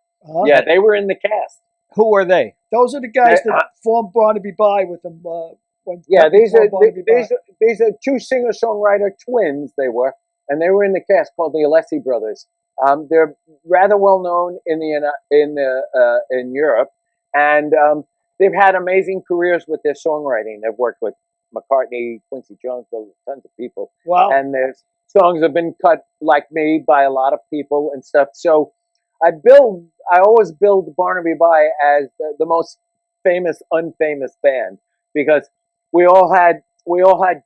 Speaker 4: Yeah, they were in the cast.
Speaker 2: Who were they?
Speaker 1: Those are the guys that formed Barnaby By with them.
Speaker 4: These are two singer-songwriter twins. They were, and they were in the cast called the Alesi brothers. They're rather well known in Europe, and they've had amazing careers with their songwriting. They've worked with McCartney, Quincy Jones, tons of people.
Speaker 1: Wow!
Speaker 4: And their songs have been cut like me by a lot of people and stuff. So I always build Barnaby By as the most famous, unfamous band because we all had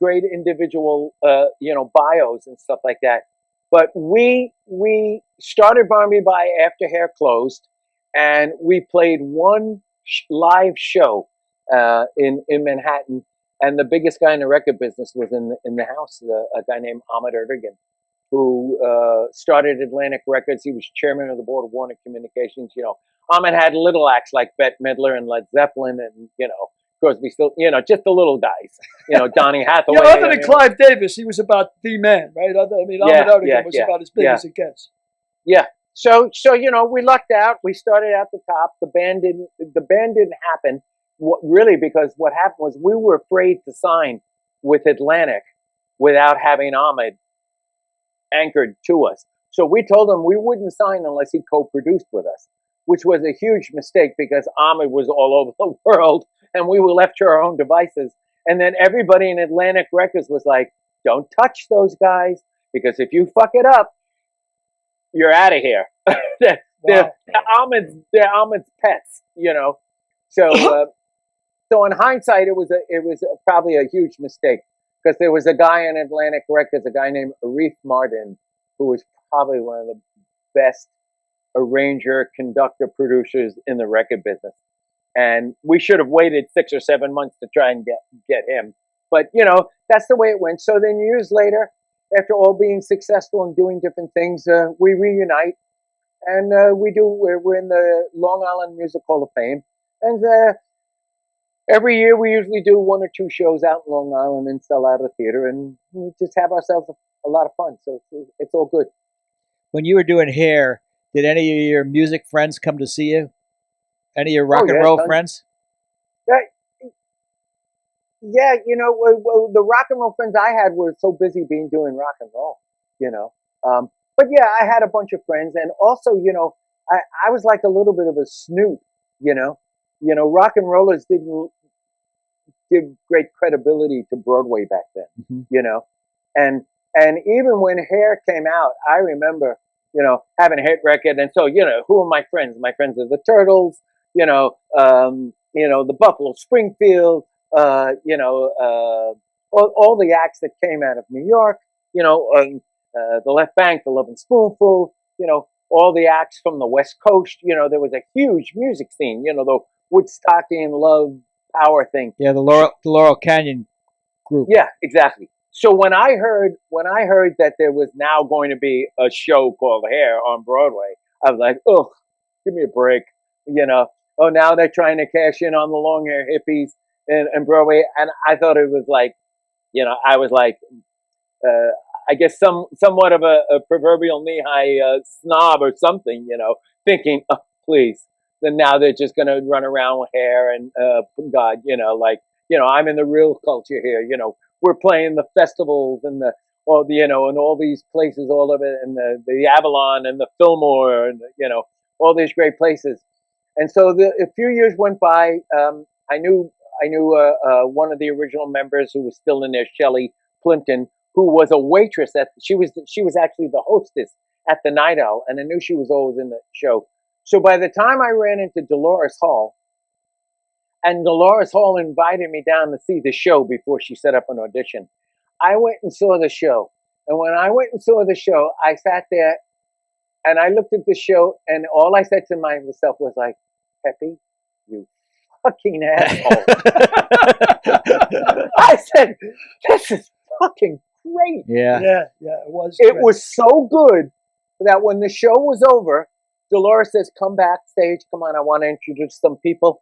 Speaker 4: great individual, bios and stuff like that. But we started Barnaby By after Hair closed, and we played one live show in Manhattan, and the biggest guy in the record business was in the house, a guy named Ahmet Erdogan, who started Atlantic Records. He was chairman of the board of Warner Communications. Ahmet had little acts like Bette Midler and Led Zeppelin, and Crosby, still, just the little guys, Donny Hathaway.
Speaker 1: Other than Clive Davis, he was about the man, right? Ahmet Erdogan was about as big as it gets.
Speaker 4: Yeah. So we lucked out. We started at the top. The band didn't happen really because what happened was we were afraid to sign with Atlantic without having Ahmet anchored to us. So we told him we wouldn't sign unless he co-produced with us, which was a huge mistake because Ahmet was all over the world and we were left to our own devices. And then everybody in Atlantic Records was like, "Don't touch those guys because if you fuck it up, you're out of here." They're Ahmed's pets, So in hindsight, it was probably a huge mistake because there was a guy in Atlantic Records, a guy named Arif Mardin, who was probably one of the best arranger, conductor, producers in the record business. And we should have waited 6 or 7 months to try and get him. But, that's the way it went. So then years later, after all being successful and doing different things, we reunite. And we're in the Long Island Music Hall of Fame. And every year we usually do 1 or 2 shows out in Long Island and sell out a theater. And we just have ourselves a lot of fun. So it's all good.
Speaker 2: When you were doing Hair, did any of your music friends come to see you? Any of your rock and roll friends?
Speaker 4: Yeah, the rock and roll friends I had were so busy doing rock and roll, but yeah, I had a bunch of friends, and also, I was like a little bit of a snoot, you know. Rock and rollers didn't give great credibility to Broadway back then,
Speaker 2: Mm-hmm.
Speaker 4: and even when Hair came out, I remember, having a hit record, and so, who are my friends? My friends are the Turtles, the Buffalo Springfield, all the acts that came out of New York, the Left Bank, the Lovin' Spoonful, all the acts from the West Coast. There was a huge music scene, the Woodstockian love power thing.
Speaker 2: Yeah, the Laurel Canyon group.
Speaker 4: Yeah, exactly. So when I heard that there was now going to be a show called Hair on Broadway, I was like, oh, give me a break. Oh, now they're trying to cash in on the long hair hippies and Broadway. And I thought it was like, I was like, I guess somewhat of a proverbial knee-high snob or something, thinking, oh, please. Then now they're just going to run around with Hair and God, I'm in the real culture here. We're playing the festivals and and all these places all over, and the Avalon and the Fillmore, and all these great places. And so a few years went by. I knew one of the original members who was still in there, Shelley Plimpton, who was a waitress she was actually the hostess at the Night Owl, and I knew she was always in the show. So by the time I ran into Dolores Hall, and Dolores Hall invited me down to see the show before she set up an audition, I went and saw the show. And when I went and saw the show, I sat there and I looked at the show, and all I said to myself was like, Peppy, you fucking asshole. I said, this is fucking great.
Speaker 2: Yeah.
Speaker 1: Yeah, it was.
Speaker 4: It was so good that when the show was over, Dolores says, come backstage. Come on, I want to introduce some people.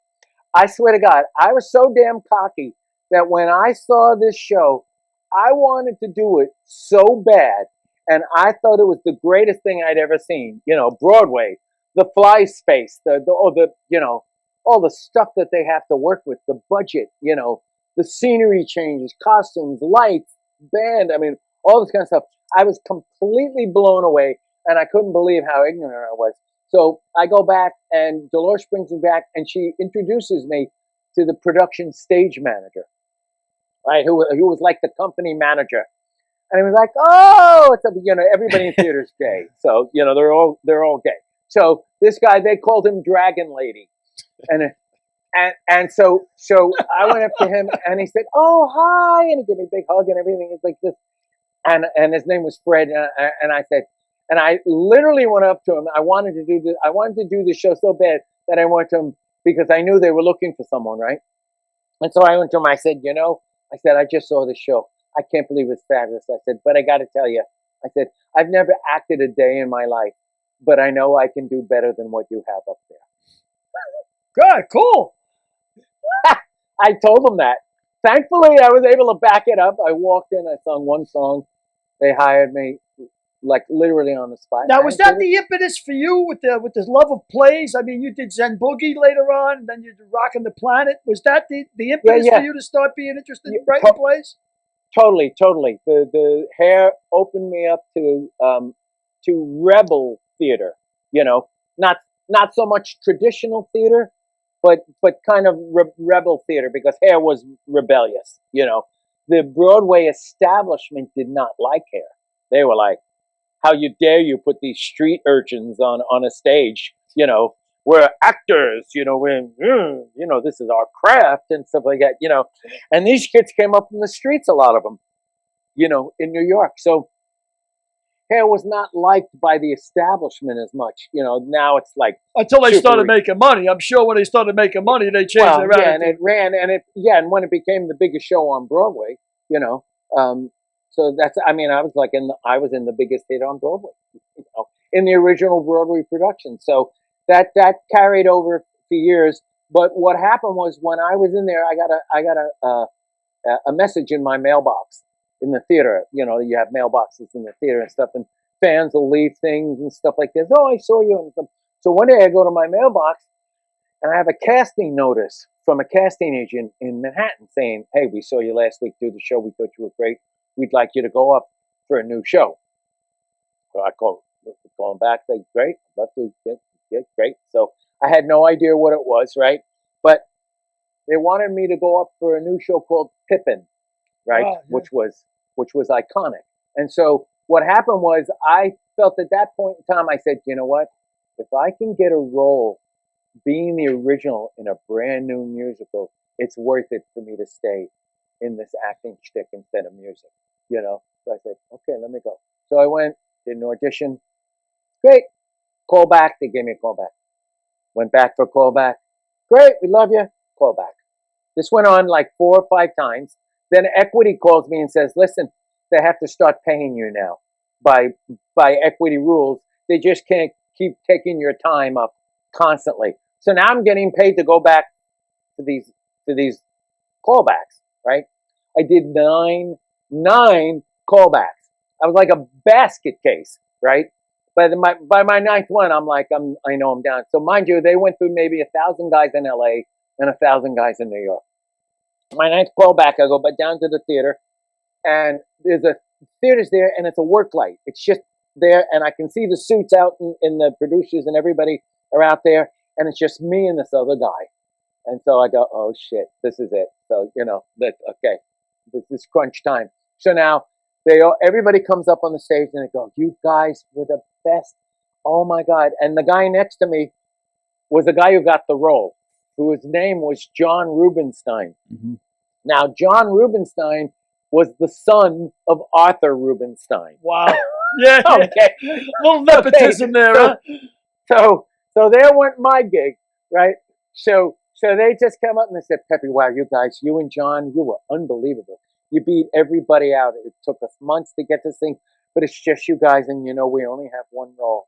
Speaker 4: I swear to God, I was so damn cocky that when I saw this show, I wanted to do it so bad. And I thought it was the greatest thing I'd ever seen. Broadway, the fly space, all the stuff that they have to work with, the budget, the scenery changes, costumes, lights, band. I mean, all this kind of stuff. I was completely blown away, and I couldn't believe how ignorant I was. So I go back, and Dolores brings me back, and she introduces me to the production stage manager, right? Who was like the company manager, and he was like, "Oh, it's everybody in theater is gay, so they're all gay." So this guy, they called him Dragon Lady, and so I went up to him, and he said, "Oh, hi," and he gave me a big hug and everything. It's like this, and his name was Fred, and I said. And I literally went up to him. I wanted to do the show so bad that I went to him because I knew they were looking for someone, right? And so I went to him. I said, I just saw the show. I can't believe it's fabulous. I said, but I got to tell you, I said, I've never acted a day in my life, but I know I can do better than what you have up there.
Speaker 1: Good, cool.
Speaker 4: I told him that. Thankfully, I was able to back it up. I walked in. I sung one song. They hired me. Like literally on the spot.
Speaker 1: Now, was that the impetus for you with this love of plays? I mean, you did Zen Boogie later on, and then you did Rockin' the Planet. Was that the impetus for you to start being interested in writing plays?
Speaker 4: Totally. The Hair opened me up to rebel theater. Not so much traditional theater, but kind of rebel theater, because Hair was rebellious. The Broadway establishment did not like Hair. They were like, how you dare you put these street urchins on a stage? We're actors. This is our craft and stuff like that. And these kids came up from the streets, a lot of them, in New York. So Hair was not liked by the establishment as much. Now it's like
Speaker 1: until they started making money. I'm sure when they started making money, they changed their attitude.
Speaker 4: And it ran, and when it became the biggest show on Broadway, so that's, I was in the biggest hit on Broadway, in the original Broadway production. So that carried over for years. But what happened was, when I was in there, I got a message in my mailbox in the theater. You have mailboxes in the theater and stuff, and fans will leave things and stuff like this. Oh, I saw you and stuff. So one day I go to my mailbox, and I have a casting notice from a casting agent in Manhattan saying, "Hey, we saw you last week do the show. We thought you were great. We'd like you to go up for a new show." So I call him back. Like, great, love to get great. So I had no idea what it was, right? But they wanted me to go up for a new show called Pippin, right?
Speaker 1: Wow, yeah.
Speaker 4: Which was iconic. And so what happened was I felt at that point in time, I said, you know what? If I can get a role being the original in a brand new musical, it's worth it for me to stay in this acting shtick instead of music, you know? So I said, okay, let me go. So I went, did an audition. Great. Call back. They gave me a call back. Went back for a call back. Great. We love you. Call back. This went on like 4 or 5 times. Then Equity calls me and says, listen, they have to start paying you now by Equity rules. They just can't keep taking your time up constantly. So now I'm getting paid to go back to these callbacks, right? I did nine callbacks. I was like a basket case, right? By my ninth one, I'm like, I know I'm down. So mind you, they went through maybe 1,000 guys in LA and 1,000 guys in New York. My ninth callback, I go down to the theater, and there's a theater's there, and it's a work light. It's just there, and I can see the suits out, and the producers and everybody are out there, and it's just me and this other guy. And so I go, oh shit, this is it. So okay, this is crunch time. So now everybody comes up on the stage and they go, you guys were the best. Oh my God. And the guy next to me was the guy who got the role, whose name was John Rubinstein.
Speaker 2: Mm-hmm.
Speaker 4: Now, John Rubinstein was the son of Arthur Rubinstein.
Speaker 1: Wow. Yeah.
Speaker 4: Okay.
Speaker 1: Little nepotism there, huh?
Speaker 4: So there went my gig, right? So they just came up and they said, Peppy, wow, you guys, you and John, you were unbelievable. You beat everybody out. It took us months to get this thing, but it's just you guys, and we only have one role.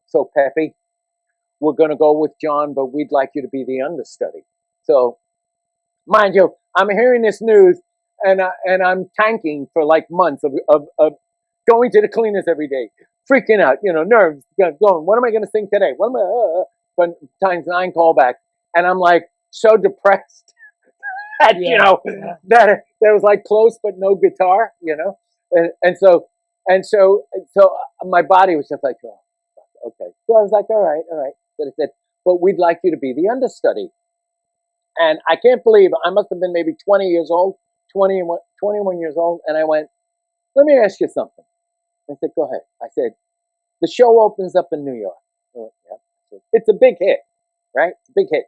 Speaker 4: So Peppy, we're going to go with John, but we'd like you to be the understudy. So, mind you, I'm hearing this news, and I'm tanking for like months of going to the cleaners every day, freaking out, nerves, going, what am I going to sing today? What am I, but times 9 callbacks. And I'm like so depressed that, that there was like close, but no guitar, and so my body was just like, oh, okay. So I was like, all right. But it said, but we'd like you to be the understudy. And I can't believe, I must have been maybe 20 years old, 21 years old. And I went, let me ask you something. I said, go ahead. I said, the show opens up in New York. I went, yeah. It's a big hit, right? It's a big hit.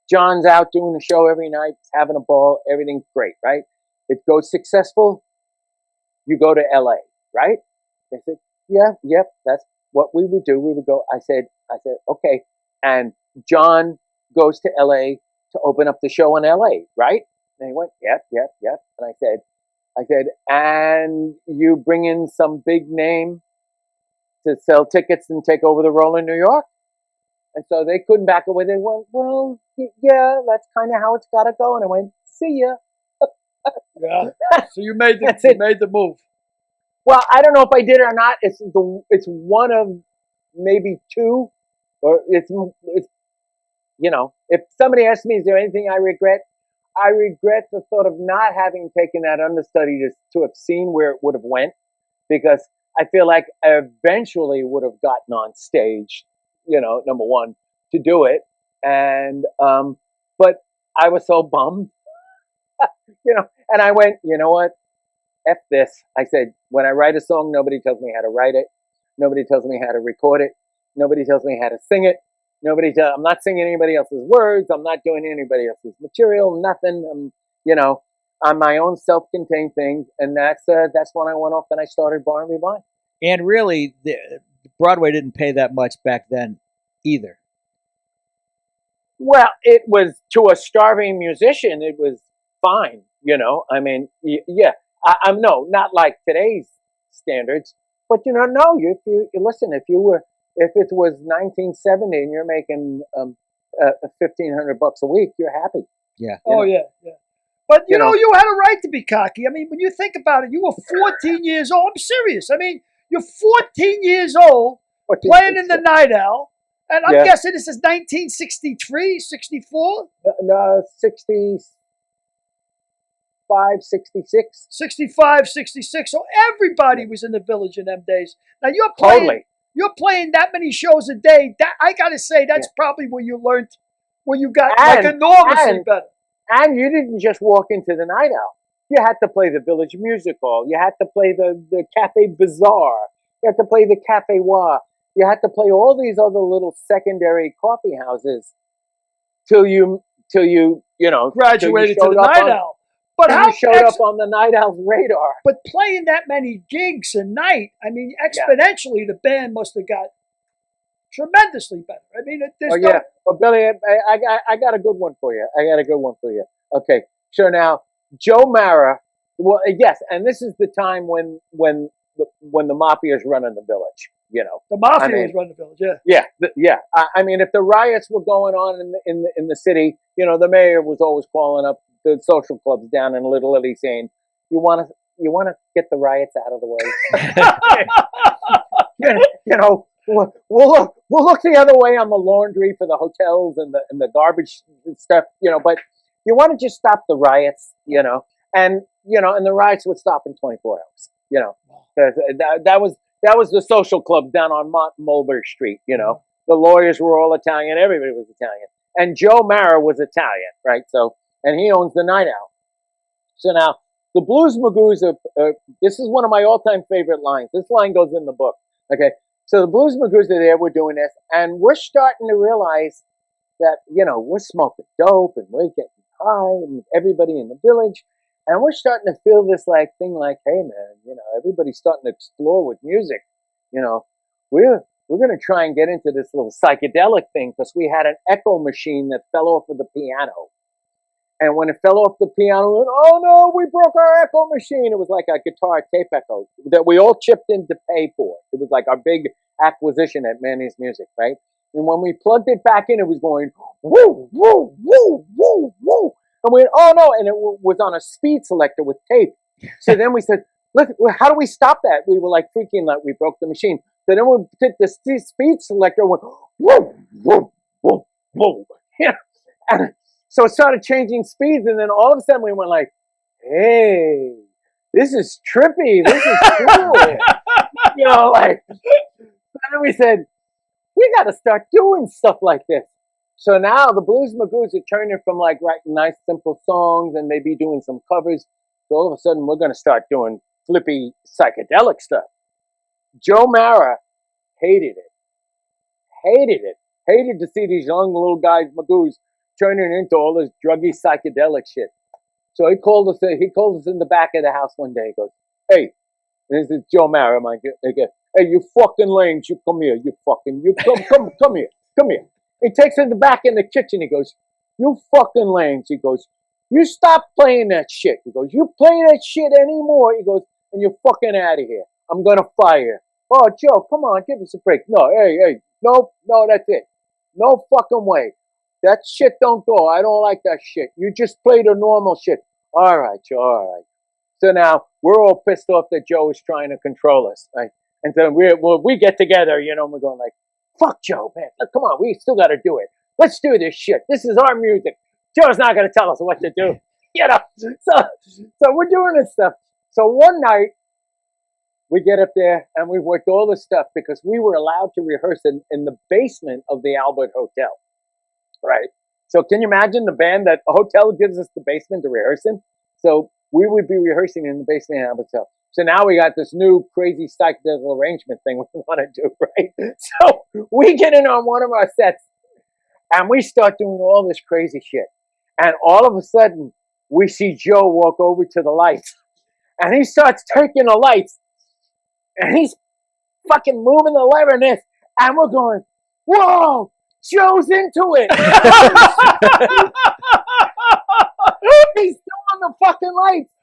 Speaker 4: John's out doing the show every night, having a ball, everything's great, right? It goes successful, you go to LA, right? They said, yep, that's what we would do. We would go, I said, okay. And John goes to LA to open up the show in LA, right? And he went, yep. And I said, and you bring in some big name to sell tickets and take over the role in New York? And so they couldn't back away. They went, well, yeah, that's kind of how it's got to go. And I went, see ya.
Speaker 1: Yeah. So you made the move.
Speaker 4: Well, I don't know if I did or not. It's one of maybe 2, or it's if somebody asks me, is there anything I regret? I regret the thought of not having taken that understudy to have seen where it would have went, because I feel like I eventually would have gotten on stage, number one, to do it. And, but I was so bummed, and I went, you know what? F this. I said, when I write a song, nobody tells me how to write it. Nobody tells me how to record it. Nobody tells me how to sing it. I'm not singing anybody else's words. I'm not doing anybody else's material, nothing. I'm my own self-contained thing. And that's when I went off and I started Barnaby Blind.
Speaker 2: And really, Broadway didn't pay that much back then either.
Speaker 4: Well, it was, to a starving musician, it was fine. I mean, yeah, I'm no, not like today's standards, but no, if you listen, if it was 1970 and you're making $1,500 a week, you're happy.
Speaker 2: Yeah.
Speaker 1: Oh yeah. But you know, you had a right to be cocky. I mean, when you think about it, you were 14 years old. I'm serious. I mean, you're 14 years old, playing in the Night Owl, and I'm guessing this is 1963, 64?
Speaker 4: No, 60. 65, 66.
Speaker 1: 65, 66. So everybody was in the Village in them days. Now you're playing.
Speaker 4: Totally.
Speaker 1: You're playing that many shows a day. That I gotta say, that's probably where you learned, where you got like enormously better.
Speaker 4: And you didn't just walk into the Night Owl. You had to play the Village Music Hall. You had to play the Cafe Bazaar. You had to play the Cafe Wa. You had to play all these other little secondary coffee houses till you
Speaker 1: Graduated to the Night Owl.
Speaker 4: But how you showed up on the Night Owl's radar?
Speaker 1: But playing that many gigs a night, I mean, exponentially, the band must have got tremendously better. I mean, there's
Speaker 4: Well, Billy, I got a good one for you. Okay, so now Joe Mara. Well, yes, and this is the time when the mafia's running the Village. You know,
Speaker 1: the mafia was running the Village.
Speaker 4: Yeah. I mean, if the riots were going on in the city, you know, the mayor was always calling up the social clubs down in Little Italy saying, "You want to get the riots out of the way." you know, we'll look the other way on the laundry for the hotels and the garbage and stuff. You know, but you want to just stop the riots. You know, and the riots would stop in 24 hours. You know, that was the social club down on Mulberry Street. You know, the lawyers were all Italian. Everybody was Italian. And Joe Mara was Italian, right? So, and he owns the Night Owl. So now, the Blues Magoos this is one of my all-time favorite lines. This line goes in the book, okay? So the Blues Magoos are there, we're doing this, and we're starting to realize that, you know, we're smoking dope, and we're getting high, and everybody in the village, and we're starting to feel this, like, thing like, hey, man, you know, everybody's starting to explore with music, you know, we're going to try and get into this little psychedelic thing because we had an echo machine that fell off of the piano. And when it fell off the piano, we went, oh no, we broke our echo machine. It was like a guitar tape echo that we all chipped in to pay for. It was like our big acquisition at Manny's Music, right? And when we plugged it back in, it was going, woo, woo, woo, woo, woo. And we went, oh no, and it was on a speed selector with tape. So then we said, look, how do we stop that? We were like freaking like we broke the machine. So then we took the speed selector and went, whoa, whoa, whoa, whoa. Yeah. And so it started changing speeds, and then all of a sudden we went like, hey, this is trippy. This is cool. You know, like, and then we said, we got to start doing stuff like this. So now the Blues Magoos are turning from like writing nice, simple songs and maybe doing some covers. So all of a sudden we're going to start doing flippy psychedelic stuff. Joe Mara hated to see these young little guys, Magoos, turning into all this druggy psychedelic shit. So he called us in the back of the house one day. He goes, hey, this is Joe Mara, mind you. He goes, hey, you fucking lames, you come here, come here. He takes us in the back in the kitchen. He goes, you fucking lames. He goes, you stop playing that shit. He goes, you play that shit anymore. He goes, and you're fucking out of here. I'm going to fire you. Oh, Joe, come on, give us a break. No, hey, no, that's it. No fucking way. That shit don't go. I don't like that shit. You just play the normal shit. All right, Joe, all right. So now we're all pissed off that Joe is trying to control us, right? And then we get together, you know, and we're going like, fuck Joe, man. Look, come on, we still got to do it. Let's do this shit. This is our music. Joe's not going to tell us what to do. You know, so we're doing this stuff. So one night, we get up there and we worked all this stuff because we were allowed to rehearse in the basement of the Albert Hotel. Right. So can you imagine the band that a hotel gives us the basement to rehearse in? So we would be rehearsing in the basement of the hotel. So now we got this new crazy psychedelic arrangement thing we want to do, right? So we get in on one of our sets and we start doing all this crazy shit. And all of a sudden we see Joe walk over to the lights and he starts taking the lights and he's fucking moving the lever in this. And we're going, whoa! Joe's into it. He's doing the fucking lights.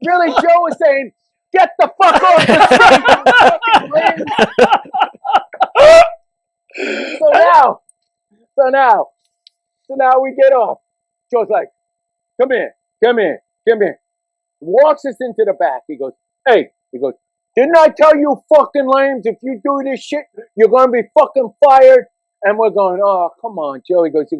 Speaker 4: Really, Joe is saying, get the fuck off the stage. So now we get off. Joe's like, come here. Walks us into the back. He goes, hey, didn't I tell you fucking lames, if you do this shit, you're going to be fucking fired? And we're going, oh, come on, Joe. He goes,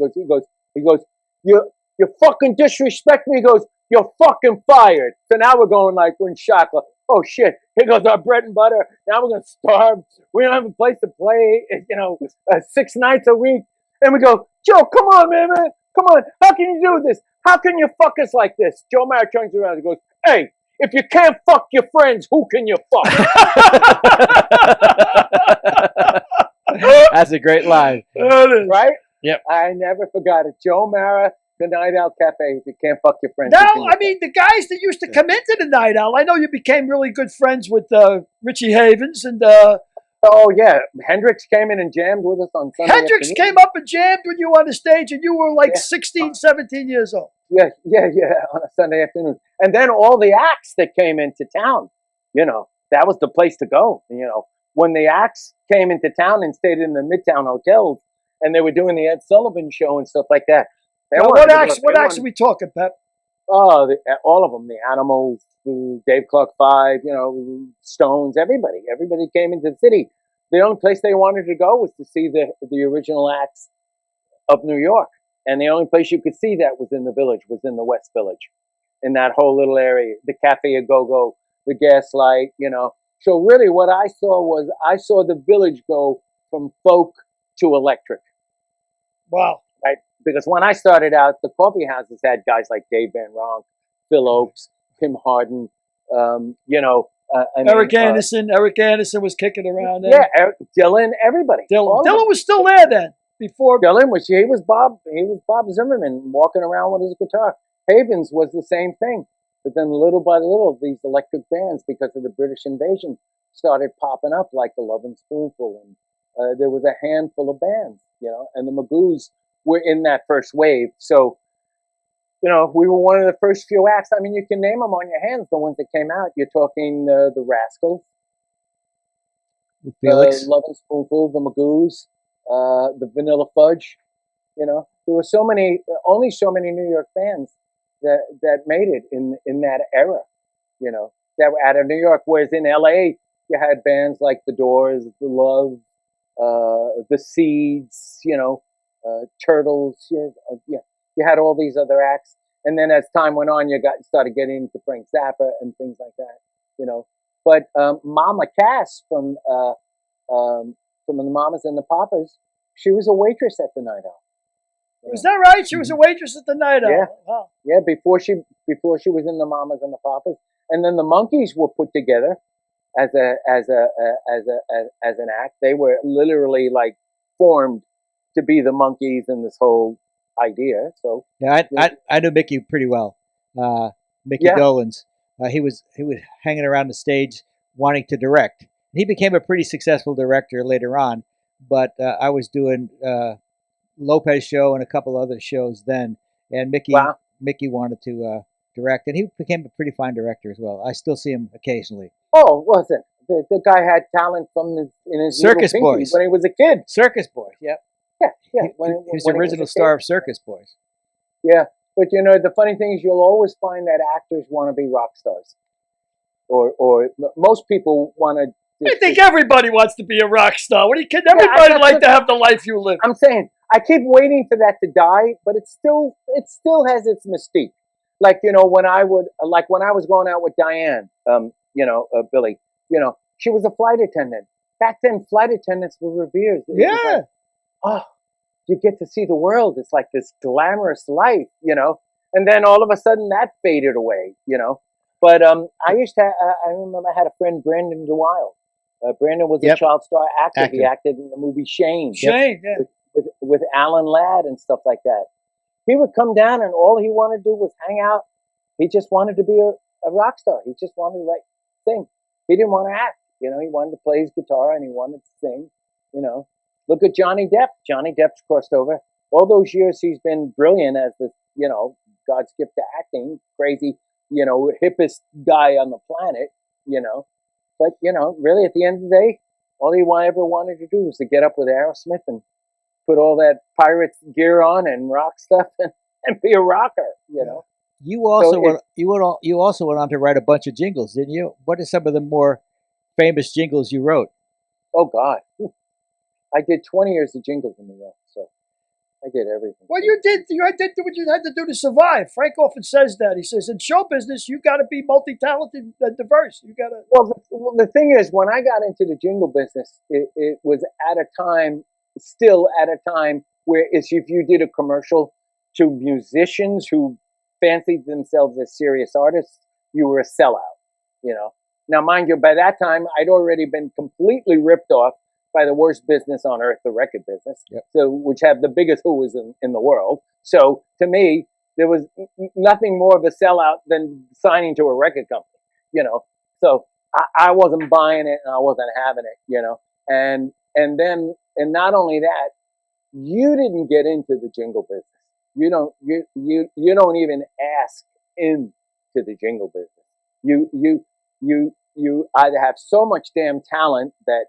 Speaker 4: you fucking disrespect me. He goes, you're fucking fired. So now we're going like, we're in shock. Like, oh shit, here goes our bread and butter. Now we're going to starve. We don't have a place to play, 6 nights a week. And we go, Joe, come on, man. Come on. How can you do this? How can you fuck us like this? Joe Mara turns around and goes, hey, if you can't fuck your friends, who can you fuck?
Speaker 2: That's a great line.
Speaker 4: Right?
Speaker 2: Yep.
Speaker 4: I never forgot it. Joe Mara, the Night Owl Cafe. If you can't fuck your friends.
Speaker 1: Now, I mean, the guys that used to come into the Night Owl, I know you became really good friends with Richie Havens and
Speaker 4: oh yeah, Hendrix came in and jammed with us on Sunday.
Speaker 1: Hendrix
Speaker 4: afternoon.
Speaker 1: came up and jammed with you on the stage, and you were like 16, 17 years old.
Speaker 4: Yeah, on a Sunday afternoon. And then all the acts that came into town, that was the place to go. When the acts came into town and stayed in the Midtown hotels, and they were doing the Ed Sullivan show and stuff like that.
Speaker 1: Now, what acts are we talking, Pep?
Speaker 4: Oh, all of them. The Animals, Dave Clark 5, Stones, everybody. Everybody came into the city. The only place they wanted to go was to see the original acts of New York. And the only place you could see that was in the Village, was in the West Village, in that whole little area. The Cafe A Go-Go, the Gaslight, So really what I saw the Village go from folk to electric.
Speaker 1: Wow.
Speaker 4: Right? Because when I started out, the coffee houses had guys like Dave Van Ronk, Phil Oakes, Tim Hardin,
Speaker 1: Eric Anderson. Eric Anderson was kicking around then.
Speaker 4: Yeah, Dylan, everybody.
Speaker 1: Dylan was still there then. Before
Speaker 4: Dylan was Bob Zimmerman walking around with his guitar. Havens was the same thing. But then little by little, these electric bands, because of the British invasion, started popping up, like the Love and Spoonful, and there was a handful of bands, and the Magoos were in that first wave. So, we were one of the first few acts. I mean, you can name them on your hands, the ones that came out. You're talking the Rascals,
Speaker 2: Felix.
Speaker 4: Love and Spoonful, the Magoos, the Vanilla Fudge. There were only so many New York bands that made it in that era, that were out of New York. Whereas in LA, you had bands like The Doors, The Love, The Seeds, Turtles. You had all these other acts. And then as time went on, you started getting into Frank Zappa and things like that, But Mama Cass from the Mamas and the Papas, she was a waitress at the Night Owl.
Speaker 1: Was that right? She was a waitress at the Night Owl.
Speaker 4: Yeah,
Speaker 1: Wow.
Speaker 4: yeah. Before she was in the Mamas and the Papas, and then the Monkees were put together as an act. They were literally like formed to be the Monkees in this whole idea. So
Speaker 2: yeah, I know Mickey pretty well. Mickey Dolenz. He was hanging around the stage wanting to direct. He became a pretty successful director later on, but I was doing Lopez show and a couple other shows then, and Mickey wanted to direct, and he became a pretty fine director as well. I still see him occasionally.
Speaker 4: Oh, listen, the guy had talent in his
Speaker 2: Circus Boys
Speaker 4: when he was a kid.
Speaker 2: Circus Boys, yep.
Speaker 4: Yeah.
Speaker 2: He was the original star of Circus Boys.
Speaker 4: Yeah, but the funny thing is, you'll always find that actors want to be rock stars, or most people want to.
Speaker 1: I think everybody wants to be a rock star. What are you kidding? Everybody would like to have the life you live.
Speaker 4: I'm saying, I keep waiting for that to die, but it still has its mystique. Like, when I was going out with Diane, Billy, she was a flight attendant. Back then, flight attendants were revered.
Speaker 1: Yeah.
Speaker 4: Like, you get to see the world. It's like this glamorous life, and then all of a sudden that faded away, But I remember I had a friend, Brandon DeWilde. Brandon was a child star actor. He acted in the movie Shane.
Speaker 1: Shane, yeah.
Speaker 4: With Alan Ladd and stuff like that. He would come down and all he wanted to do was hang out. He just wanted to be a rock star. He just wanted to sing. He didn't want to act. He wanted to play his guitar and he wanted to sing. Look at Johnny Depp. Johnny Depp's crossed over. All those years he's been brilliant as this, God's gift to acting, crazy, hippest guy on the planet, But, really at the end of the day, all he ever wanted to do was to get up with Aerosmith and put all that pirate's gear on and rock stuff and be a rocker,
Speaker 2: You also you also went on to write a bunch of jingles, didn't you? What are some of the more famous jingles you wrote?
Speaker 4: Oh God, I did 20 years of jingles in the row. So I did everything.
Speaker 1: Well, you did what you had to do to survive. Frank often says that. He says, in show business, you got to be multi-talented and diverse. You got to.
Speaker 4: Well, the thing is, when I got into the jingle business, it was still at a time where if you did a commercial to musicians who fancied themselves as serious artists, you were a sellout, you know. Now, mind you, by that time, I'd already been completely ripped off by the worst business on earth, the record business, which have the biggest whoas in the world. So to me, there was nothing more of a sellout than signing to a record company, you know. So I wasn't buying it and I wasn't having it, you know. And not only that, you didn't get into the jingle business. You don't even ask into the jingle business. You either have so much damn talent that,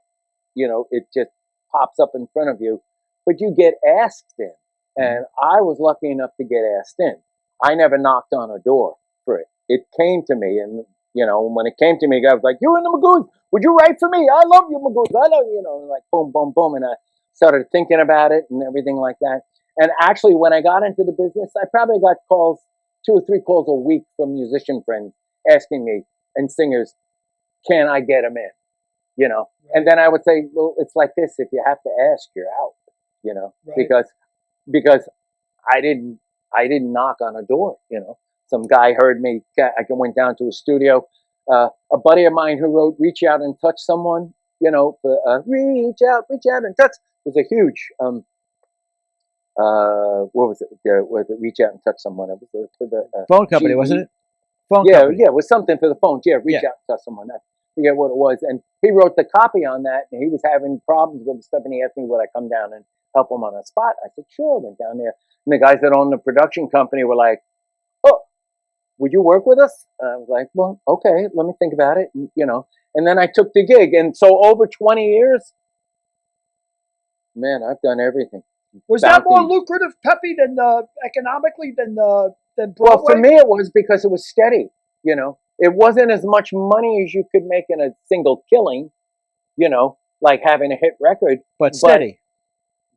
Speaker 4: you know, it just pops up in front of you, but you get asked in. And I was lucky enough to get asked in. I never knocked on a door for it. It came to me, and, you know, when it came to me, I was like, "You in the Magoos? Would you write for me? I love you, Magoos. I love you." You know, like boom, boom, boom. And I started thinking about it and everything like that. And actually, when I got into the business, I probably got calls, 2 or 3 calls a week from musician friends asking me, and singers, can I get them in? You know, and then I would say, well, it's like this: if you have to ask, you're out. You know, because I didn't knock on a door. You know, some guy heard me. I went down to a studio. A buddy of mine who wrote "Reach Out and Touch Someone." You know, reach out and touch was a huge. What was it? Was it "Reach Out and Touch Someone"? It was for the
Speaker 2: phone company, wasn't it? Phone company.
Speaker 4: Yeah, it was something for the phones. Yeah, reach out and touch someone. I forget what it was. And he wrote the copy on that, and he was having problems with the stuff, and he asked me would I come down and help him on the spot. I said, sure. I went down there. And the guys that owned the production company were like, oh, would you work with us? I was like, well, okay, let me think about it, you know. And then I took the gig. And so over 20 years, man, I've done everything.
Speaker 1: Was that more lucrative, Peppy, than economically than Broadway?
Speaker 4: Well, for me, it was because it was steady. You know, it wasn't as much money as you could make in a single killing. You know, like having a hit record,
Speaker 2: but steady.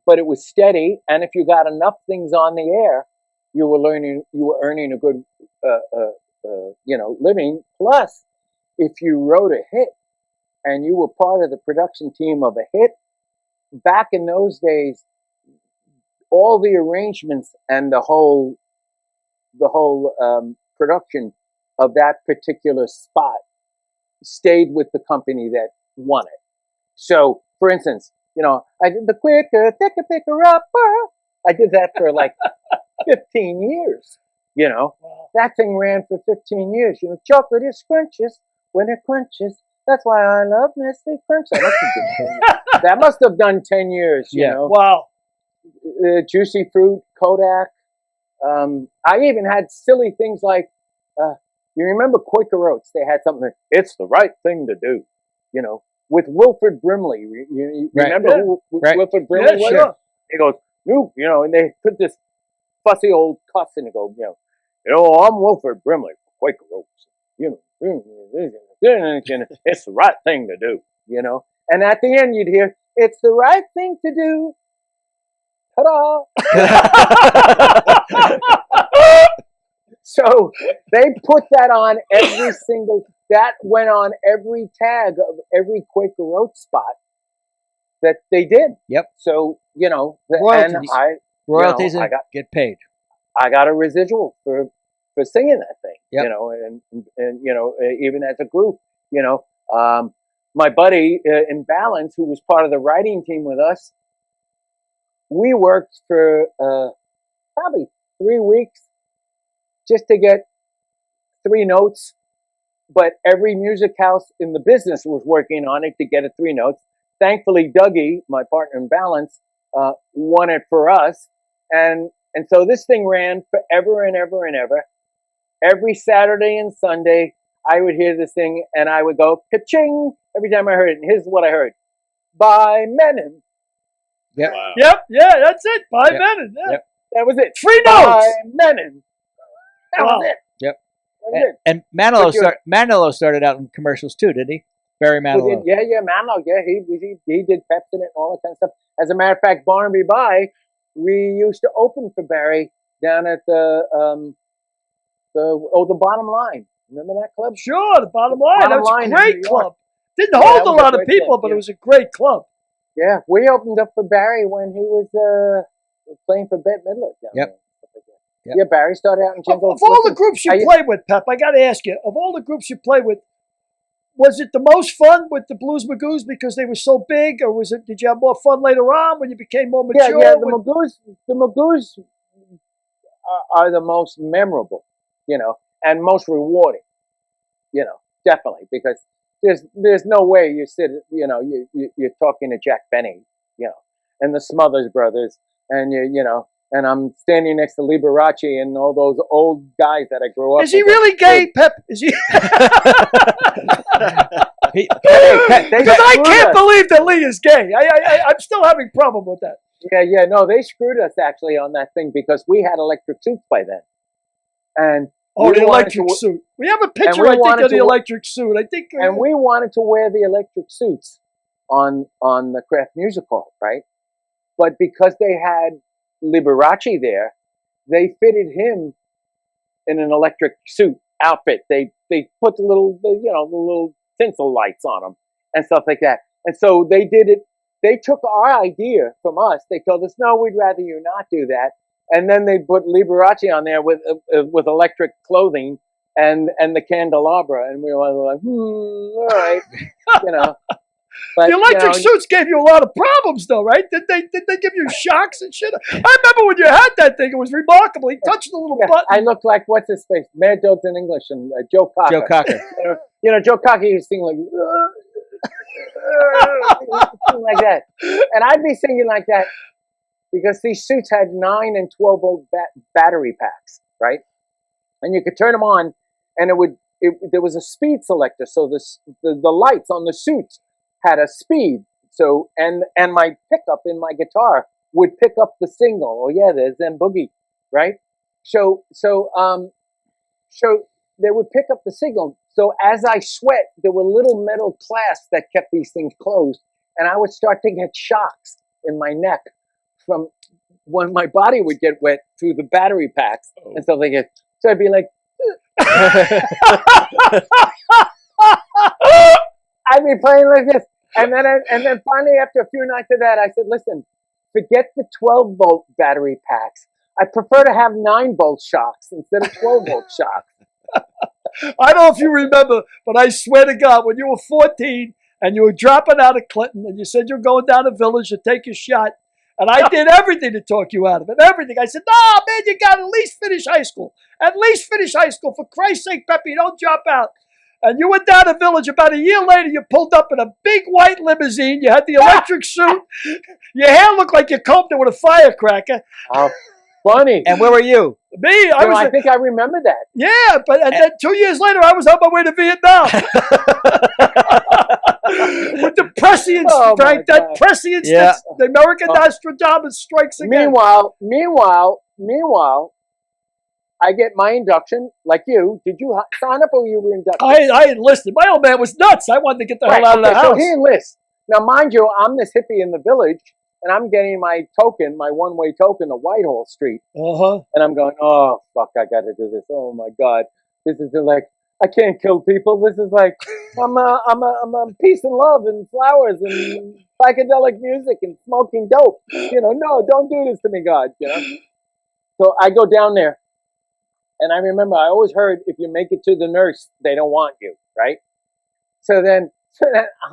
Speaker 4: But it was steady, and if you got enough things on the air, you were earning a good, you know, living. Plus, if you wrote a hit and you were part of the production team of a hit, back in those days, all the arrangements and the whole production of that particular spot stayed with the company that won it. So, for instance, you know, I did the quicker, thicker, picker upper. I did that for like 15 years. You know, that thing ran for 15 years. You know, chocolate is scrunches when it crunches. That's why I love Nestle Crunch. That must have done 10 years. You know,
Speaker 1: wow.
Speaker 4: Juicy Fruit, Kodak. I even had silly things like, you remember Quaker Oats? They had something like, it's the right thing to do, you know, with Wilford Brimley. You remember who Wilford Brimley was?
Speaker 1: Sure.
Speaker 4: He goes, you know, and they put this fussy old cuss and they go, you know, I'm Wilford Brimley from Quaker Oats. You know, it's the right thing to do, you know. And at the end you'd hear, it's the right thing to do. Ta-da! So they put that on that went on every tag of every Quaker Oats spot that they did.
Speaker 2: Yep.
Speaker 4: So, you know,
Speaker 2: royalties
Speaker 4: I
Speaker 2: get paid.
Speaker 4: I got a residual for singing that thing,
Speaker 2: yep.
Speaker 4: You know, and, you know, even as a group, you know, my buddy in Balance, who was part of the writing team with us, we worked for probably 3 weeks just to get 3 notes, but every music house in the business was working on it to get 3 notes. Thankfully, Dougie, my partner in Balance, won it for us, and so this thing ran forever and ever and ever. Every Saturday and Sunday, I would hear this thing, and I would go ka-ching every time I heard it. And here's what I heard: by Menon.
Speaker 2: Yep.
Speaker 3: Wow.
Speaker 1: Yep. Yeah, that's it. By Menon. Yeah.
Speaker 2: Yep.
Speaker 4: That was it.
Speaker 1: 3 notes.
Speaker 4: By Menon. That was it.
Speaker 2: Yep.
Speaker 4: That was it.
Speaker 2: And Manilow started out in commercials too, didn't he? Barry Manilow.
Speaker 4: Yeah, Manilow. Yeah, he did Pepsi and all that kind of stuff. As a matter of fact, Barnaby Bye we used to open for Barry down at the Bottom Line. Remember that club?
Speaker 1: Sure, the Bottom Line.
Speaker 4: Bottom
Speaker 1: That was
Speaker 4: Line
Speaker 1: a
Speaker 4: in
Speaker 1: great
Speaker 4: New York.
Speaker 1: club. Didn't
Speaker 4: Yeah,
Speaker 1: hold
Speaker 4: that
Speaker 1: a
Speaker 4: was a
Speaker 1: lot of
Speaker 4: great
Speaker 1: people,
Speaker 4: club,
Speaker 1: but
Speaker 4: yeah.
Speaker 1: it was a great club.
Speaker 4: Yeah, we opened up for Barry when he was playing for Bette Midler. Down
Speaker 2: Yep.
Speaker 4: there.
Speaker 2: Yep.
Speaker 4: Yeah, Barry started out in
Speaker 1: Of
Speaker 4: Jingles.
Speaker 1: all the
Speaker 4: Listen,
Speaker 1: groups you
Speaker 4: I-
Speaker 1: played with, Pep, I got to ask you, of all the groups you played with, was it the most fun with the Blues Magoos because they were so big, or did you have more fun later on when you became more mature?
Speaker 4: Yeah, the Magoos are the most memorable, and most rewarding, definitely, because there's no way you sit, you're talking to Jack Benny, and the Smothers Brothers, and and I'm standing next to Liberace and all those old guys that I grew up with.
Speaker 1: Is he really gay, Pep? Is he? Because I can't believe that Lee is gay. I'm still having a problem with that.
Speaker 4: Yeah, no, they screwed us actually on that thing because we had electric suits by then. And
Speaker 1: Oh,
Speaker 4: we
Speaker 1: the
Speaker 4: wanted
Speaker 1: electric
Speaker 4: to-
Speaker 1: suit. We have a
Speaker 4: we
Speaker 1: picture, I think,
Speaker 4: wanted
Speaker 1: of the
Speaker 4: to-
Speaker 1: electric suit. I think.
Speaker 4: And we wanted to wear the electric suits on the Kraft Music Hall, right? But because they had Liberace there, they fitted him in an electric suit outfit. They put the little tinsel lights on him and stuff like that. And so they did it. They took our idea from us. They told us, no, we'd rather you not do that. And then they put Liberace on there with electric clothing and the candelabra, and we were like, all right, But,
Speaker 1: the electric suits gave you a lot of problems, though, right? Did they give you shocks and shit? I remember when you had that thing; it was remarkable. He touched the little button.
Speaker 4: I looked like what's his face, Mad Dogs in English, and Joe Cocker.
Speaker 2: Joe Cocker.
Speaker 4: Joe Cocker used to sing like like that, and I'd be singing like that because these suits had 9 and 12 volt battery packs, right? And you could turn them on, and there was a speed selector, so the lights on the suits had a speed. So and my pickup in my guitar would pick up the signal. Oh yeah, there's Zen Boogie, right? So they would pick up the signal. So as I sweat, there were little metal clasps that kept these things closed, and I would start to get shocks in my neck from when my body would get wet through the battery packs and stuff like that. So I'd be like, I'd be playing like this, and then finally after a few nights of that, I said, listen, forget the 12 volt battery packs. I prefer to have 9 volt shocks instead of 12 volt shocks.
Speaker 1: I don't know if you remember, but I swear to God, when you were 14 and you were dropping out of Clinton and you said you're going down the village to take your shot, and I did everything to talk you out of it, everything. I said, no, man, you got to at least finish high school. At least finish high school. For Christ's sake, Peppy, don't drop out. And you went down the village. About a year later, you pulled up in a big white limousine. You had the electric suit. Your hair looked like you combed it with a firecracker.
Speaker 4: How funny.
Speaker 2: And where were you?
Speaker 1: Me,
Speaker 4: I think I remember that.
Speaker 1: Yeah, and then 2 years later, I was on my way to Vietnam. With the prescience,
Speaker 4: Oh, my
Speaker 1: Frank, that
Speaker 4: God.
Speaker 1: prescience,
Speaker 2: Yeah.
Speaker 1: the American Nostradamus strikes again.
Speaker 4: Meanwhile, I get my induction, like you. Did you sign up or you were inducted?
Speaker 1: I enlisted. My old man was nuts. I wanted to get the hell out of the house.
Speaker 4: So he enlists. Now, mind you, I'm this hippie in the village, and I'm getting my token, my one-way token to Whitehall Street.
Speaker 1: Uh-huh.
Speaker 4: And I'm going, oh, fuck, I got to do this. Oh, my God. This is like, I can't kill people. This is like, I'm a peace and love and flowers and psychedelic music and smoking dope. No, don't do this to me, God, So I go down there. And I remember I always heard if you make it to the nurse, they don't want you, right? So then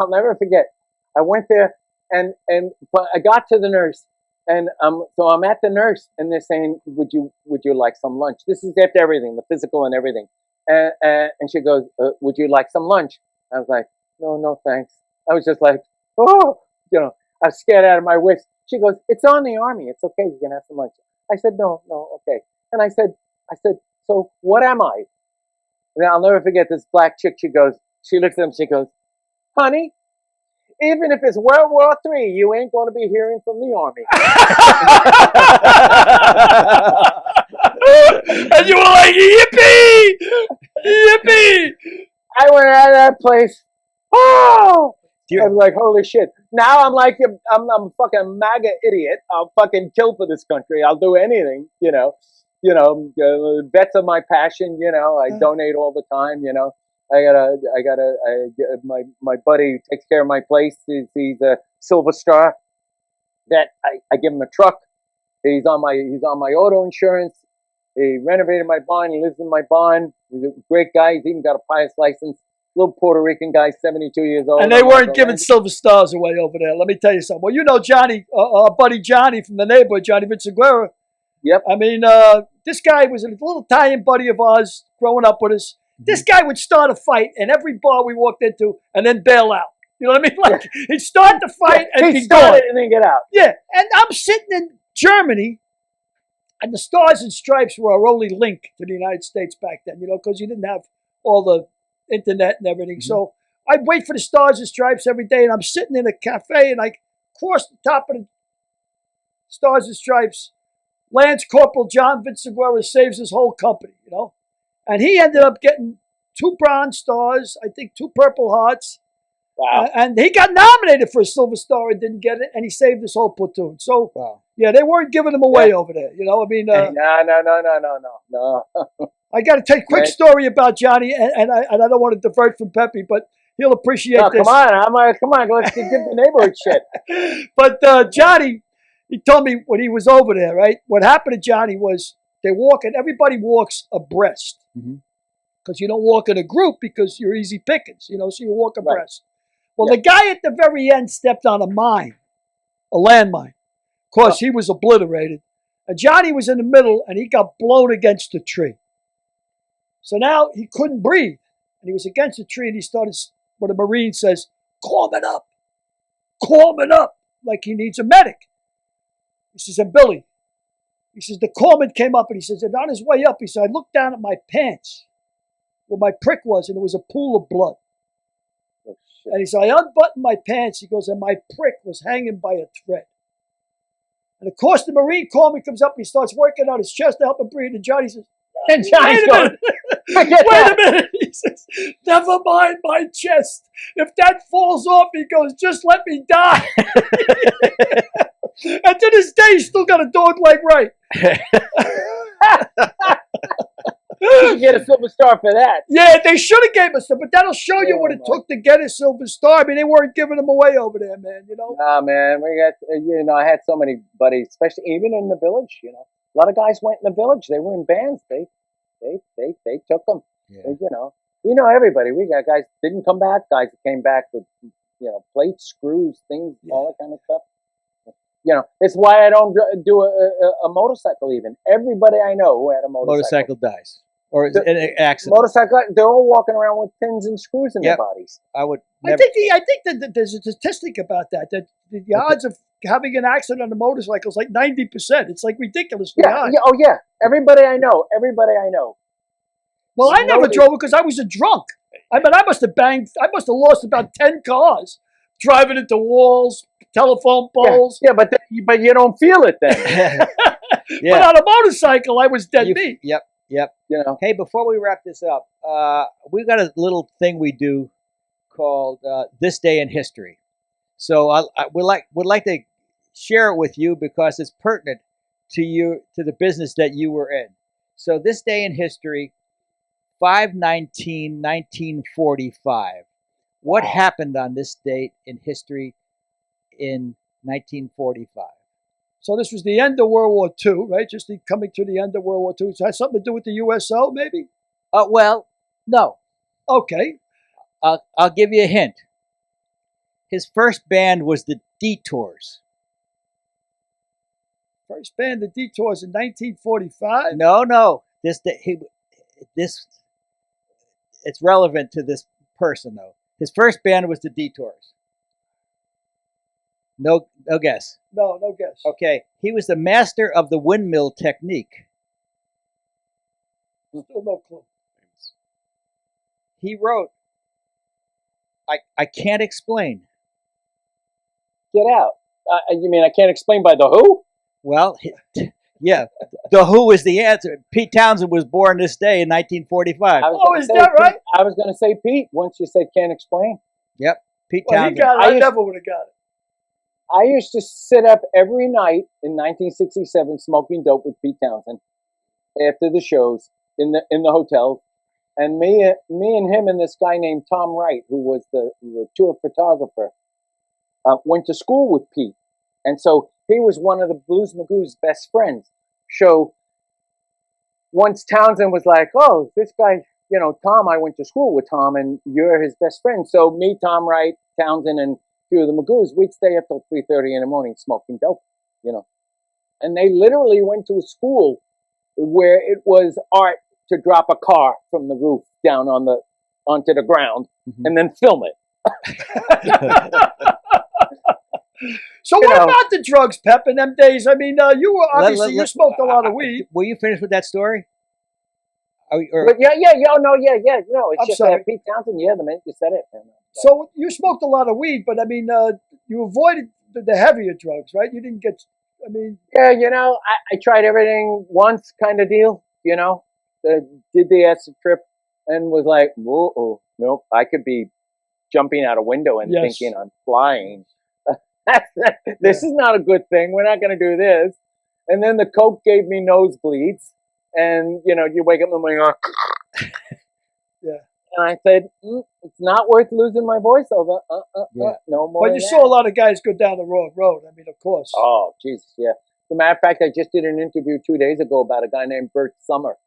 Speaker 4: I'll never forget. I went there and I got to the nurse, and so I'm at the nurse, and they're saying, would you like some lunch? This is after everything, the physical and everything. And she goes, would you like some lunch? I was like, no, thanks. I was just like, oh, I was scared out of my wits. She goes, it's on the Army. It's okay. You can have some lunch. I said, no, okay. And I said, so what am I? And I'll never forget this black chick. She looks at him. She goes, honey, even if it's World War III, you ain't going to be hearing from the Army.
Speaker 1: And you were like, yippee! Yippee!
Speaker 4: I went out of that place. Oh! I'm like, holy shit. Now I'm like, I'm a fucking MAGA idiot. I'll fucking kill for this country. I'll do anything, vets are my passion, I donate all the time, my buddy takes care of my place. He's a Silver Star vet. I give him a truck. He's on my auto insurance. He renovated my barn. He lives in my barn. He's a great guy. He's even got a pilot's license. Little Puerto Rican guy, 72 years old.
Speaker 1: And they weren't giving silver stars away over there. Let me tell you something. Well, you know Johnny, our buddy Johnny from the neighborhood, Johnny Vinciguerra.
Speaker 4: Yep.
Speaker 1: I mean, this guy was a little Italian buddy of ours growing up with us. This guy would start a fight in every bar we walked into and then bail out. You know what I mean? Like, he'd start the fight and
Speaker 4: he'd start it and then get out.
Speaker 1: Yeah. And I'm sitting in Germany, and the Stars and Stripes were our only link to the United States back then, because you didn't have all the internet and everything. Mm-hmm. So I'd wait for the Stars and Stripes every day, and I'm sitting in a cafe, and I cross the top of the Stars and Stripes. Lance Corporal John Vinciguerra saves his whole company, And he ended up getting 2 Bronze Stars, I think 2 Purple Hearts.
Speaker 4: Wow.
Speaker 1: And he got nominated for a Silver Star and didn't get it, and he saved his whole platoon. So, yeah, they weren't giving him away over there. I mean,
Speaker 4: no.
Speaker 1: I got to tell you a quick story about Johnny, and I don't want to divert from Peppy, but he'll appreciate this.
Speaker 4: Come on, let's get the neighborhood shit.
Speaker 1: But Johnny, he told me when he was over there, right? What happened to Johnny was everybody walks abreast. Because you don't walk in a group because you're easy pickings, so you walk abreast. Well, the guy at the very end stepped on a landmine. Of course, he was obliterated. And Johnny was in the middle, and he got blown against a tree. So now he couldn't breathe. And he was against the tree, and he started, what a Marine says, calming up, like he needs a medic. He says, and Billy, he says, the corpsman came up, and he says, and on his way up, he said, I looked down at my pants where my prick was, and it was a pool of blood. And he said, I unbuttoned my pants. He goes, and my prick was hanging by a thread. And of course, the Marine corpsman comes up and he starts working on his chest to help him breathe. And Johnny says,
Speaker 4: and Johnny's going,
Speaker 1: wait a minute. He says, never mind my chest. If that falls off, he goes, just let me die. And to this day, he's still got a dog leg right.
Speaker 4: You should get a Silver Star for that.
Speaker 1: Yeah, they should have gave us some, but that'll show you what it took to get a Silver Star. I mean, they weren't giving them away over there, man.
Speaker 4: Nah, man, we got. I had so many buddies, especially even in the village. A lot of guys went in the village. They were in bands. They took them. Yeah. We know everybody. We got guys that didn't come back. Guys that came back with plates, screws, things, all that kind of stuff. It's why I don't do a motorcycle. Even everybody I know who had a motorcycle
Speaker 2: dies. Or an accident.
Speaker 4: Motorcycle, they're all walking around with pins and screws in their bodies.
Speaker 2: I
Speaker 1: think that there's a statistic about that the odds of having an accident on a motorcycle is like 90%. It's like ridiculously high.
Speaker 4: Yeah, oh yeah. Everybody I know.
Speaker 1: Well, I never drove it because I was a drunk. I mean, I must have lost about 10 cars driving into walls, telephone poles.
Speaker 4: Yeah, but you don't feel it then.
Speaker 1: But on a motorcycle, I was dead beat.
Speaker 2: Yep. Hey, before we wrap this up, we've got a little thing we do called This Day in History. So I would like to share it with you because it's pertinent to the business that you were in. So this day in history, 5/19/1945. What happened on this date in history in 1945?
Speaker 1: So this was the end of World War II, right? Just coming to the end of World War II. So it has something to do with the USO, maybe?
Speaker 2: Well, no.
Speaker 1: Okay.
Speaker 2: I'll give you a hint. His first band was the Detours.
Speaker 1: First band, the Detours, in 1945?
Speaker 2: No. It's relevant to this person, though. His first band was the Detours. No guess.
Speaker 1: No guess.
Speaker 2: Okay. He was the master of the windmill technique.
Speaker 1: Still no clue.
Speaker 2: He wrote, I can't explain.
Speaker 4: Get out. You mean I can't explain by The Who?
Speaker 2: Well, yeah. The Who is the answer. Pete Townsend was born this day in 1945.
Speaker 1: Oh, is that right?
Speaker 4: I was going to say Pete once you said can't explain.
Speaker 2: Yep. Pete
Speaker 1: Well, he
Speaker 2: Townsend.
Speaker 1: got it. I never would have got it.
Speaker 4: I used to sit up every night in 1967 smoking dope with Pete Townsend after the shows in the hotel, and me and him and this guy named Tom Wright, who was the tour photographer, went to school with Pete, and so he was one of the Blues Magoos' best friends. So once Townsend was like, "Oh, this guy, you know, Tom, I went to school with Tom, and you're his best friend." So me, Tom Wright, Townsend, and a few of the Magoos, we'd stay up till 3:30 in the morning smoking dope, you know. And they literally went to a school where it was art to drop a car from the roof down onto the ground and then film it.
Speaker 1: So what about the drugs, Pep, in them days? I mean, you were obviously you smoked a lot of weed.
Speaker 2: Were you finished with that story?
Speaker 4: But yeah. No, it's
Speaker 1: I'm
Speaker 4: just
Speaker 1: sorry.
Speaker 4: Pete Townsend. Yeah, the minute you said it.
Speaker 1: So you smoked a lot of weed, but I mean, you avoided the heavier drugs, right? You didn't get. I mean,
Speaker 4: yeah, you know, I tried everything once, kind of deal. You know, did the acid trip and was like, whoa, nope, I could be jumping out a window and thinking I'm flying. This is not a good thing. We're not going to do this. And then the coke gave me nosebleeds, and you know, you wake up in the morning,
Speaker 1: yeah.
Speaker 4: And I said, it's not worth losing my voice over. No more.
Speaker 1: But you saw a lot of guys go down the wrong road. I mean, of course.
Speaker 4: Oh, Jesus, yeah. As a matter of fact, I just did an interview 2 days ago about a guy named Bert Summer.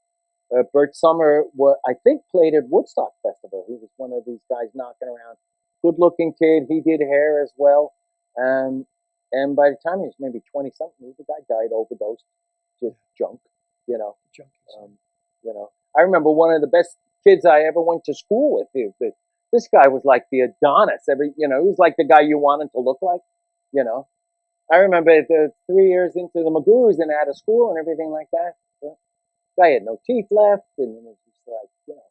Speaker 4: Bert Summer, I think, played at Woodstock Festival. He was one of these guys knocking around. Good-looking kid. He did hair as well. And by the time he was maybe 20-something, the guy died overdosed. Just junk, you know. You know. I remember one of the best kids I ever went to school with. This guy was like the Adonis. He was like the guy you wanted to look like, you know. I remember 3 years into the Magoos and out of school and everything like that. Guy had no teeth left, and it was just like, you know,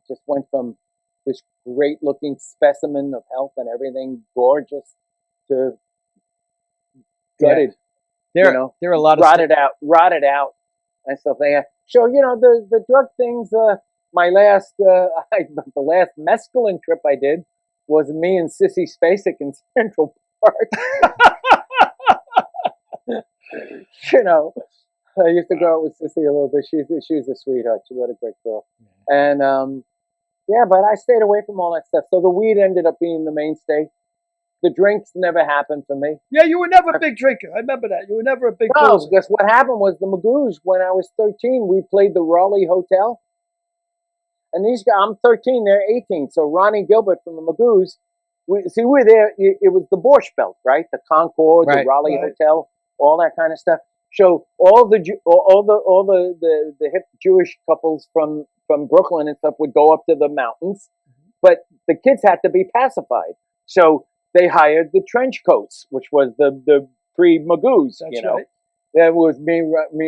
Speaker 4: just went from this great-looking specimen of health and everything, gorgeous, to gutted.
Speaker 2: There are a lot of
Speaker 4: rotted out, and stuff like that. So you know the drug things. My last the last mescaline trip I did was me and Sissy Spacek in Central Park. You know, I used to go out with Sissy a little bit. She's a sweetheart. She was a great girl, and yeah, but I stayed away from all that stuff. So the weed ended up being the mainstay. The drinks never happened for me.
Speaker 1: Yeah, you were never a big drinker. I remember that. You were never a big
Speaker 4: No,
Speaker 1: boozer.
Speaker 4: because what happened was the Magoos, when I was 13, we played the Raleigh Hotel. And these guys, I'm 13, they're 18. So Ronnie Gilbert from the Magoos, we're there. It was the Borscht Belt, right? The Concord, the Raleigh Hotel, all that kind of stuff. So all the hip Jewish couples from Brooklyn and stuff would go up to the mountains, but the kids had to be pacified. So they hired the trench coats, which was the pre-Magoos, you know. Right. That was me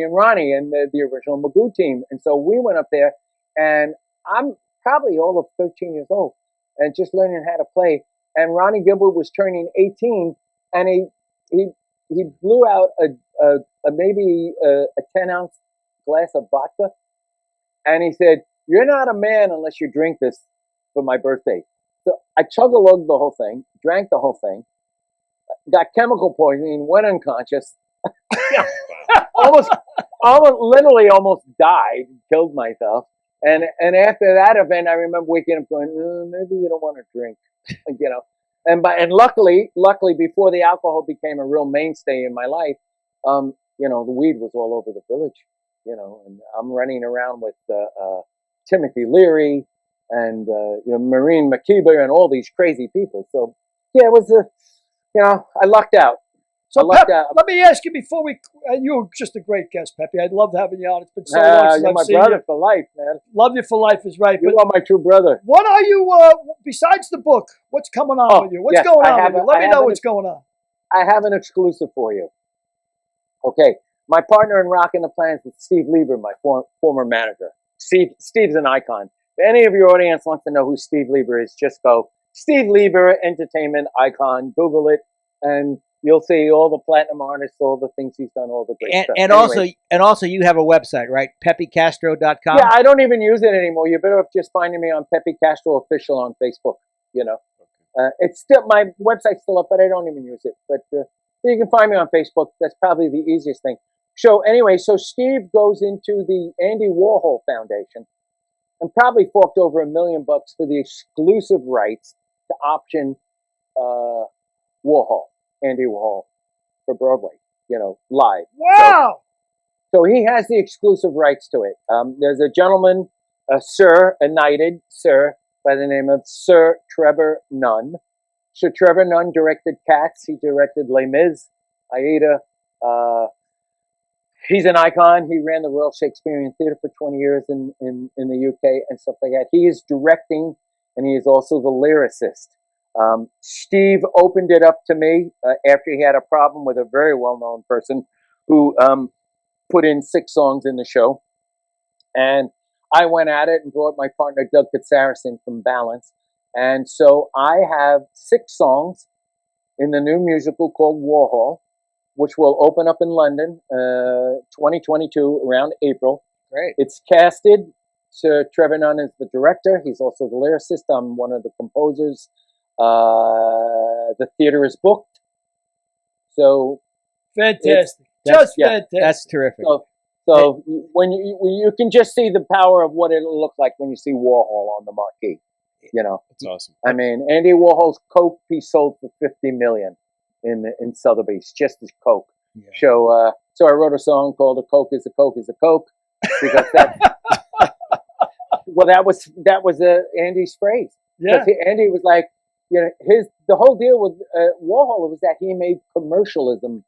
Speaker 4: and Ronnie and the original Magoo team. And so we went up there, and I'm probably all of 13 years old and just learning how to play. And Ronnie Gilbert was turning 18, and he blew out maybe a 10-ounce glass of vodka, and he said, "You're not a man unless you drink this for my birthday." So I chug-a-lugged the whole thing, drank the whole thing, got chemical poisoning, went unconscious, almost almost died, killed myself. And after that event, I remember waking up going, maybe you don't want to drink, you know. And luckily, before the alcohol became a real mainstay in my life, you know, the weed was all over the village, you know, and I'm running around with Timothy Leary and you know, Maureen McKeever and all these crazy people. So yeah, it was you know, I lucked out.
Speaker 1: So Pep, let me ask you before you were just a great guest, Peppy. I'd love having you on. It's been so long since I've seen you.
Speaker 4: You're my brother for life, man.
Speaker 1: Love you for life is right.
Speaker 4: You are my true brother.
Speaker 1: What are you, besides the book, what's coming on with you? What's going on with you? Let me know what's going on.
Speaker 4: I have an exclusive for you. Okay. My partner in Rockin' the Plans is Steve Lieber, my former manager. Steve's an icon. If any of your audience wants to know who Steve Lieber is, just go Steve Lieber, entertainment icon. Google it, and you'll see all the platinum artists, all the things he's done, all the great stuff.
Speaker 2: And also, you have a website, right? PeppyCastro.com.
Speaker 4: Yeah, I don't even use it anymore. You're better off just finding me on Peppy Castro Official on Facebook. You know. It's still, my website's still up, but I don't even use it. But you can find me on Facebook. That's probably the easiest thing. So anyway, so Steve goes into the Andy Warhol Foundation and probably forked over $1 million for the exclusive rights to option Warhol, Andy Warhol, for Broadway, live.
Speaker 1: Wow.
Speaker 4: So he has the exclusive rights to it. There's a gentleman, a knighted Sir, by the name of Sir Trevor Nunn. Sir Trevor Nunn directed Cats. He directed Les Mis, Aida. He's an icon. He ran the Royal Shakespearean Theatre for 20 years in the UK and stuff like that. He is directing, and he is also the lyricist. Steve opened it up to me after he had a problem with a very well-known person who put in 6 songs in the show. And I went at it and brought my partner, Doug Katsarison from Balance. And so I have 6 songs in the new musical called Warhol, which will open up in London 2022 around April.
Speaker 2: Great.
Speaker 4: It's casted. Sir Trevor Nunn is the director. He's also the lyricist. I'm one of the composers. The theater is booked. So
Speaker 1: Fantastic.
Speaker 4: That's
Speaker 1: Fantastic.
Speaker 2: That's terrific.
Speaker 4: So when you can just see the power of what it'll look like when you see Warhol on the marquee.
Speaker 3: That's awesome.
Speaker 4: I mean, Andy Warhol's Coke he sold for $50 million in Sotheby's, just as Coke.
Speaker 2: Yeah.
Speaker 4: So I wrote a song called "A Coke is a Coke is a Coke," because that was Andy's phrase.
Speaker 1: Yeah.
Speaker 4: Andy was like, the whole deal with Warhol was that he made commercialism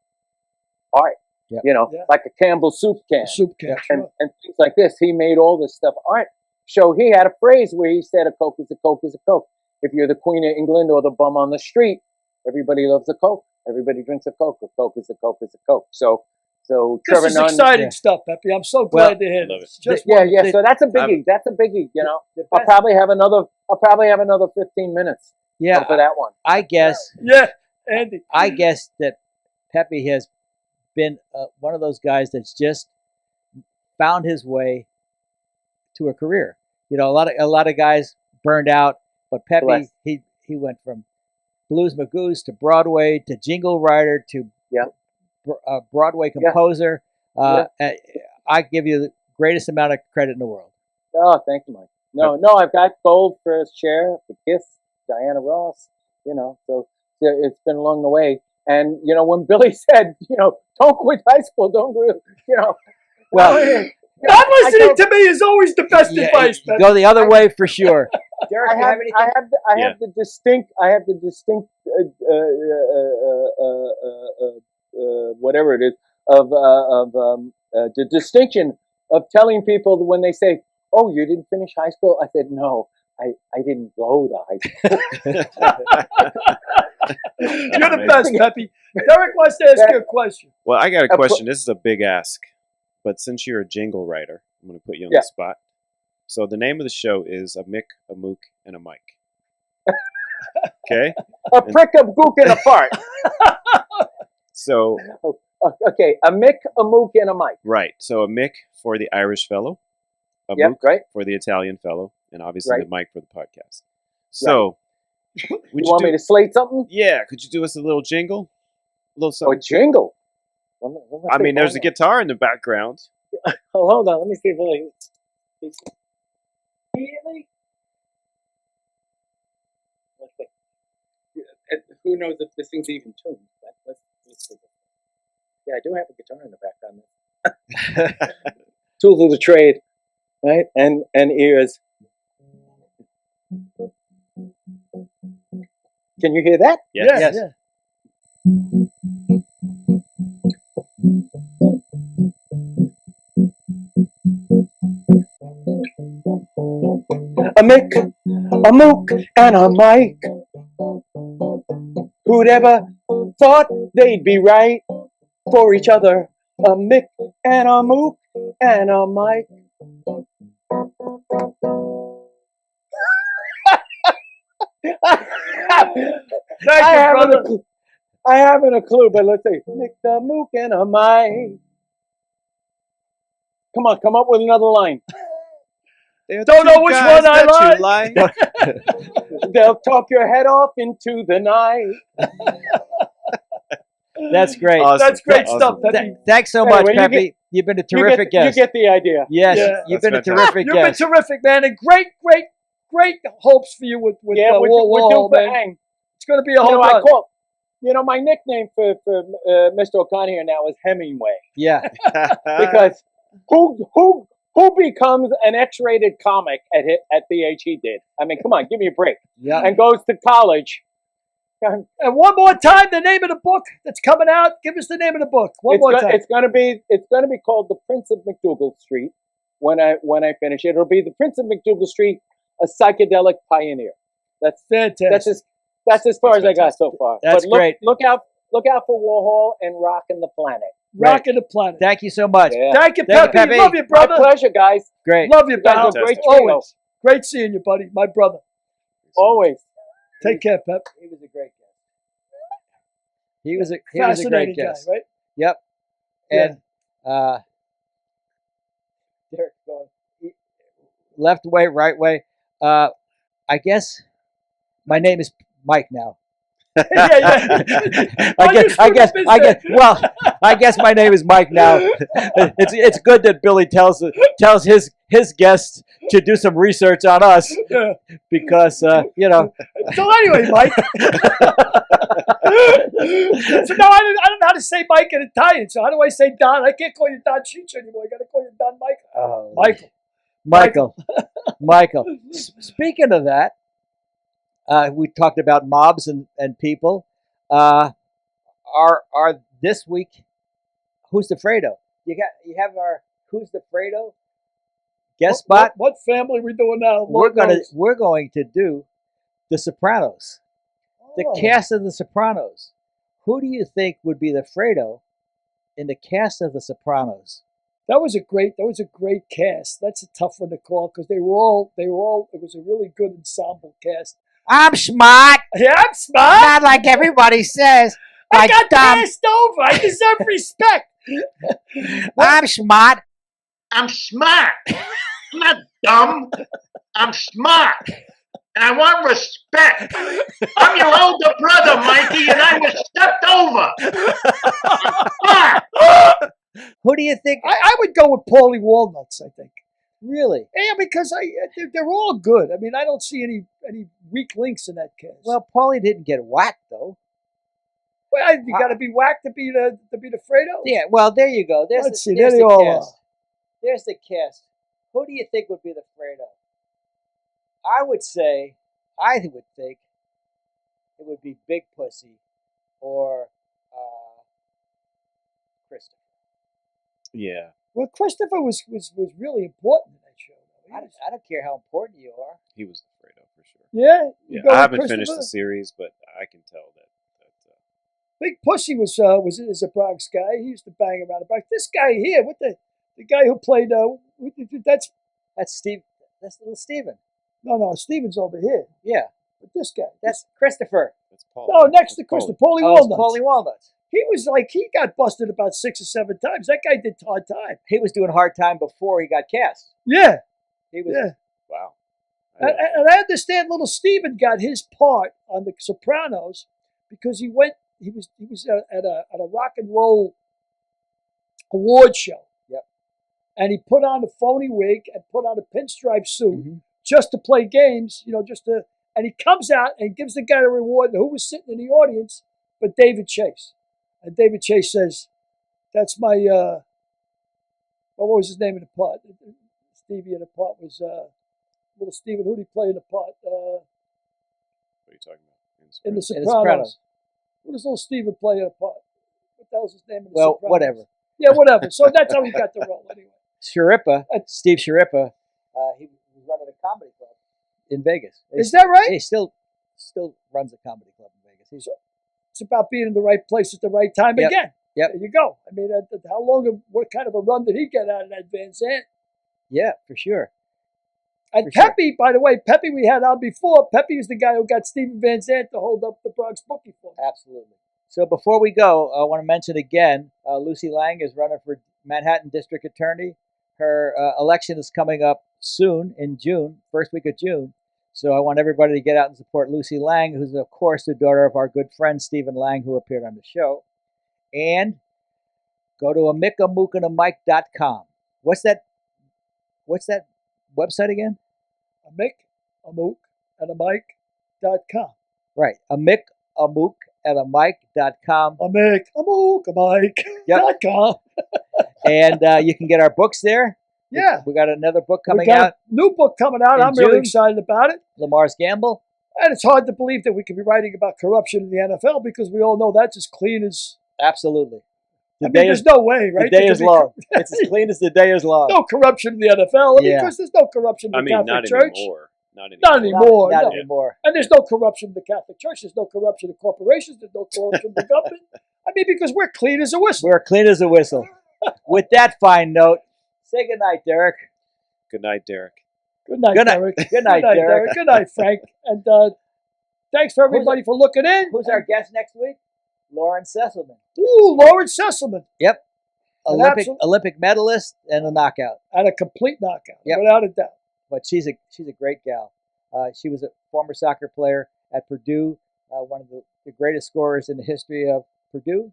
Speaker 4: art.
Speaker 2: Yep.
Speaker 4: Like a Campbell soup can.
Speaker 1: Soup can.
Speaker 4: And things like this. He made all this stuff art. So he had a phrase where he said, "A Coke is a Coke is a Coke." If you're the Queen of England or the bum on the street, everybody loves a Coke. Everybody drinks a Coke. A Coke is a Coke is a Coke. So Trevor
Speaker 1: This is
Speaker 4: Nunn,
Speaker 1: exciting stuff, Peppy. I'm so glad to hear
Speaker 3: love
Speaker 1: this.
Speaker 3: it.
Speaker 1: Just
Speaker 4: yeah. So that's a biggie. That's a biggie. I'll probably have another 15 minutes.
Speaker 2: Yeah,
Speaker 4: For that one.
Speaker 2: I guess.
Speaker 1: Yeah, Andy.
Speaker 2: I guess that Peppy has been one of those guys that's just found his way to a career. A lot of guys burned out, but Peppy
Speaker 4: Bless.
Speaker 2: he went from Blues Magoos to Broadway to jingle writer to Broadway composer. I give you the greatest amount of credit in the world.
Speaker 4: Oh, thank you, Mike. No, I've got gold for Cher, for Kiss, Diana Ross. So it's been along the way. And when Billy said, don't quit high school, don't go,
Speaker 2: Well,
Speaker 1: Not listening to me is always the best advice, Peppy.
Speaker 2: Go the other way for sure. Derek,
Speaker 4: I have the distinct whatever it is of the distinction of telling people that when they say, "Oh, you didn't finish high school," I said, "No, I didn't go to high school."
Speaker 1: You're the best, Peppy. Derek wants to ask you a question.
Speaker 3: Well, I got a question. This is a big ask, but since you're a jingle writer, I'm going to put you on the spot. So the name of the show is A Mick, a Mook, and a Mike. Okay?
Speaker 4: A prick, a gook, and a fart.
Speaker 3: So...
Speaker 4: Okay, a Mick, a Mook, and a Mike.
Speaker 3: Right. So a Mick for the Irish fellow, a Mook for the Italian fellow, and obviously the Mike for the podcast. So...
Speaker 4: You want me to slate something?
Speaker 3: Yeah. Could you do us a little jingle? A little something.
Speaker 4: Oh, jingle?
Speaker 3: I mean, there's a guitar in the background.
Speaker 4: Oh, hold on. Let me see if I... Really? Who knows if this thing's even tuned? Let's see. Yeah, I do have a guitar in the background. Tools of the trade, right? And ears. Can you hear that?
Speaker 3: Yes.
Speaker 4: A Mick, a Mook, and a Mike. Who'd ever thought they'd be right for each other? A Mick and a Mook and a Mike. I haven't a clue, but let's say Mick the Mook and a Mike. Come on, come up with another line.
Speaker 3: They're
Speaker 1: Don't know
Speaker 3: two
Speaker 1: which
Speaker 3: guys
Speaker 1: one I
Speaker 3: that you
Speaker 1: like.
Speaker 4: They'll talk your head off into the night.
Speaker 2: That's great.
Speaker 3: Awesome.
Speaker 1: That's great
Speaker 3: Awesome.
Speaker 1: stuff, Peppy.
Speaker 2: Thanks so much,
Speaker 4: Anyway,
Speaker 2: Peppy. You've been a terrific
Speaker 4: You
Speaker 2: guest.
Speaker 4: get the idea.
Speaker 2: Yes,
Speaker 1: Yeah.
Speaker 2: you've
Speaker 3: That's
Speaker 2: been a
Speaker 3: fantastic.
Speaker 2: terrific
Speaker 1: You've
Speaker 2: guest.
Speaker 1: been terrific, man, and great hopes for you with
Speaker 4: We're due
Speaker 1: Warhol,
Speaker 4: for
Speaker 1: man.
Speaker 4: Ang.
Speaker 1: It's going to be a whole
Speaker 4: I
Speaker 1: run.
Speaker 4: call. My nickname for Mr. O'Connor here now is Hemingway,
Speaker 2: Yeah.
Speaker 4: because who becomes an X-rated comic at the age he did? I mean, come on, give me a break.
Speaker 2: Yeah.
Speaker 4: And goes to college.
Speaker 1: And one more time, the name of the book that's coming out. Give us the name of the book. One more time.
Speaker 4: It's gonna be called The Prince of McDougal Street. When I finish it, it'll be The Prince of McDougal Street, a psychedelic pioneer. That's
Speaker 1: Fantastic.
Speaker 4: that's as far as
Speaker 3: That's
Speaker 4: I got so far.
Speaker 2: That's great.
Speaker 4: Look out for Warhol and Rockin' the Planet.
Speaker 1: Rocking the planet.
Speaker 2: Thank you so much.
Speaker 4: Yeah.
Speaker 1: Thank you,
Speaker 2: Thank you,
Speaker 1: Peppy.
Speaker 2: Peppy.
Speaker 1: Love you,
Speaker 4: My
Speaker 1: brother.
Speaker 4: pleasure, guys.
Speaker 2: Great.
Speaker 1: Love you,
Speaker 4: You guys
Speaker 1: pal.
Speaker 4: are great
Speaker 3: Fantastic.
Speaker 4: trio.
Speaker 1: Always. Great seeing you, buddy. My brother.
Speaker 4: Always.
Speaker 1: Take care, Pep.
Speaker 2: He was a great guest. He was a
Speaker 1: Fascinating
Speaker 2: great
Speaker 1: guy,
Speaker 2: guest.
Speaker 1: right?
Speaker 2: Yep.
Speaker 1: Yeah.
Speaker 2: And Derek going left way, right way. I guess my name is Mike now.
Speaker 1: yeah.
Speaker 2: I guess. Well, I guess my name is Mike now. It's good that Billy tells his guests to do some research on us,
Speaker 1: Yeah.
Speaker 2: because
Speaker 1: So anyway, Mike. So now I don't know how to say Mike in Italian. So how do I say Don? I can't call you Don Cheech anymore. I got to call you Don Michael.
Speaker 2: Michael. Speaking of that, we talked about mobs and people. Are this week? Who's the Fredo? You have our Who's the Fredo guest spot.
Speaker 1: What family we doing now?
Speaker 2: We're
Speaker 1: Lord knows.
Speaker 2: going to do The Sopranos. The
Speaker 1: Oh.
Speaker 2: cast of The Sopranos. Who do you think would be the Fredo in the cast of The Sopranos?
Speaker 1: That was a great cast. That's a tough one to call because they were all. It was a really good ensemble cast.
Speaker 2: I'm smart,
Speaker 1: Yeah, I'm smart.
Speaker 2: not like everybody says.
Speaker 1: I
Speaker 2: Like
Speaker 1: got
Speaker 2: dumb.
Speaker 1: passed over. I deserve respect.
Speaker 2: I'm smart.
Speaker 5: I'm smart. I'm not dumb. I'm smart. And I want respect. I'm your older brother, Mikey, and I was stepped over. I'm smart.
Speaker 2: Who do you think?
Speaker 1: I would go with Paulie Walnuts. I think.
Speaker 2: Really?
Speaker 1: Yeah, because they're all good. I mean, I don't see any weak links in that cast.
Speaker 2: Well, Paulie didn't get whacked though.
Speaker 1: You got to be whacked to be the Fredo.
Speaker 2: Yeah. Well, there you go.
Speaker 1: Let's see.
Speaker 2: There's
Speaker 1: There they
Speaker 2: the
Speaker 1: all
Speaker 2: cast. There's the cast. Who do you think would be the Fredo? I would think it would be Big Pussy or Christopher.
Speaker 3: Yeah.
Speaker 1: Well, Christopher was really important in that show.
Speaker 2: I don't care how important you are.
Speaker 3: He was the Fredo for sure.
Speaker 1: Yeah. You
Speaker 3: Yeah,
Speaker 1: go
Speaker 3: I
Speaker 1: with
Speaker 3: haven't finished
Speaker 1: Christopher?
Speaker 3: the series, but I can tell that
Speaker 1: Big Pussy was a Bronx guy. He used to bang around the Bronx. This guy here, the guy who played that's
Speaker 2: Steve. That's little Steven.
Speaker 1: no Steven's over here.
Speaker 2: Yeah,
Speaker 1: But this guy,
Speaker 2: that's Christopher.
Speaker 3: that's Paul.
Speaker 1: no,
Speaker 3: right?
Speaker 1: next to
Speaker 3: That's
Speaker 1: Christopher,
Speaker 3: Paulie.
Speaker 1: Paulie
Speaker 2: Oh, it's
Speaker 1: Walnuts.
Speaker 2: Paulie Walnuts.
Speaker 1: He got busted about 6 or 7 times. That guy did hard time.
Speaker 2: He was doing hard time before he got cast.
Speaker 1: Yeah,
Speaker 2: He was.
Speaker 1: yeah.
Speaker 3: Wow.
Speaker 1: And I understand little Steven got his part on The Sopranos because he was at a rock and roll award show.
Speaker 2: Yep.
Speaker 1: And he put on a phony wig and put on a pinstripe suit
Speaker 2: Mhm.
Speaker 1: just to play games, and he comes out and gives the guy a reward. And who was sitting in the audience but David Chase? And David Chase says, "That's my what was his name in the part? Stevie in the part was little Steven. Who did he play in the part?
Speaker 3: What are you talking about?
Speaker 1: In The
Speaker 2: In The
Speaker 1: Sopranos.
Speaker 2: Sopranos.
Speaker 1: What does little Steven play in a part? What the hell's his name in The
Speaker 2: Well,
Speaker 1: Sopranos?
Speaker 2: whatever.
Speaker 1: Yeah, whatever. So that's how he got the role anyway.
Speaker 2: Sharippa, Steve Sharippa, he was running a comedy club in Vegas.
Speaker 1: Is that right?
Speaker 2: He still runs a comedy club in Vegas.
Speaker 1: It's about being in the right place at the right time
Speaker 2: Yep.
Speaker 1: again.
Speaker 2: Yep.
Speaker 1: There you go. I mean, what kind of a run did he get out of that Van Zandt?
Speaker 2: Yeah, for sure.
Speaker 1: And
Speaker 2: For sure.
Speaker 1: Peppy, by the way, Peppy we had on before. Peppy was the guy who got Steven Van Zandt to hold up the Bronx bookie for him.
Speaker 2: Absolutely. So before we go, I want to mention again, Lucy Lang is running for Manhattan District Attorney. her election is coming up soon in June, first week of June. So I want everybody to get out and support Lucy Lang, who's, of course, the daughter of our good friend Stephen Lang, who appeared on the show. And go to amikamookandamike.com. What's that website again?
Speaker 1: amikamookandamike.com.
Speaker 2: Right. amikamookandamike.com.
Speaker 1: amikamookandamike.com.
Speaker 2: And you can get our books there.
Speaker 1: Yeah.
Speaker 2: We got another book coming
Speaker 1: we got
Speaker 2: out.
Speaker 1: A new book coming out.
Speaker 2: in
Speaker 1: I'm really
Speaker 2: June.
Speaker 1: excited about it.
Speaker 2: Lamar's Gamble.
Speaker 1: And it's hard to believe that we could be writing about corruption in the NFL because we all know that's as clean as.
Speaker 2: Absolutely.
Speaker 1: There's no way, right?
Speaker 2: The day is long. It's as clean as the day is long.
Speaker 1: No corruption in the NFL. Because there's no corruption in the Catholic
Speaker 3: not
Speaker 1: Church.
Speaker 3: anymore.
Speaker 1: Not anymore.
Speaker 2: Not
Speaker 1: no.
Speaker 2: anymore.
Speaker 1: And there's no corruption in the Catholic Church. There's no corruption in corporations. There's no corruption in the government. I mean, because we're clean as a whistle.
Speaker 2: We're clean as a whistle. With that fine note, say goodnight, Derek.
Speaker 3: Good night, Derek.
Speaker 1: Good night, Derek.
Speaker 2: Good night, Derek.
Speaker 1: Good night, Frank. And thanks for everybody for looking in.
Speaker 2: Who's our guest next week? Lauren Sesselmann.
Speaker 1: Ooh, Lauren Sesselmann.
Speaker 2: Yep.
Speaker 1: An
Speaker 2: Olympic medalist and a knockout.
Speaker 1: And a complete knockout,
Speaker 2: Yep.
Speaker 1: without a doubt.
Speaker 2: But she's a great gal. She was a former soccer player at Purdue, one of the greatest scorers in the history of Purdue.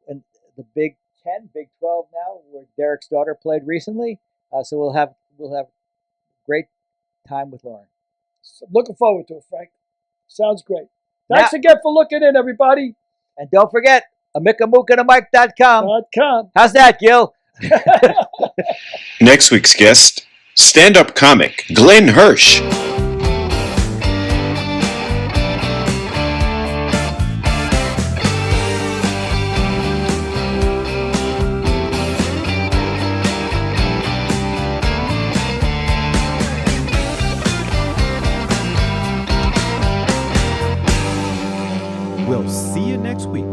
Speaker 2: And the Big 10, Big 12 now, where Derek's daughter played recently. So we'll have great time with Lauren.
Speaker 1: So looking forward to it, Frank. Sounds great. Thanks again for looking in, everybody.
Speaker 2: And don't forget, amikamookandamike.com.
Speaker 1: .com.
Speaker 2: How's that, Gil?
Speaker 3: Next week's guest, stand-up comic Glenn Hirsch.
Speaker 6: We'll see you next week.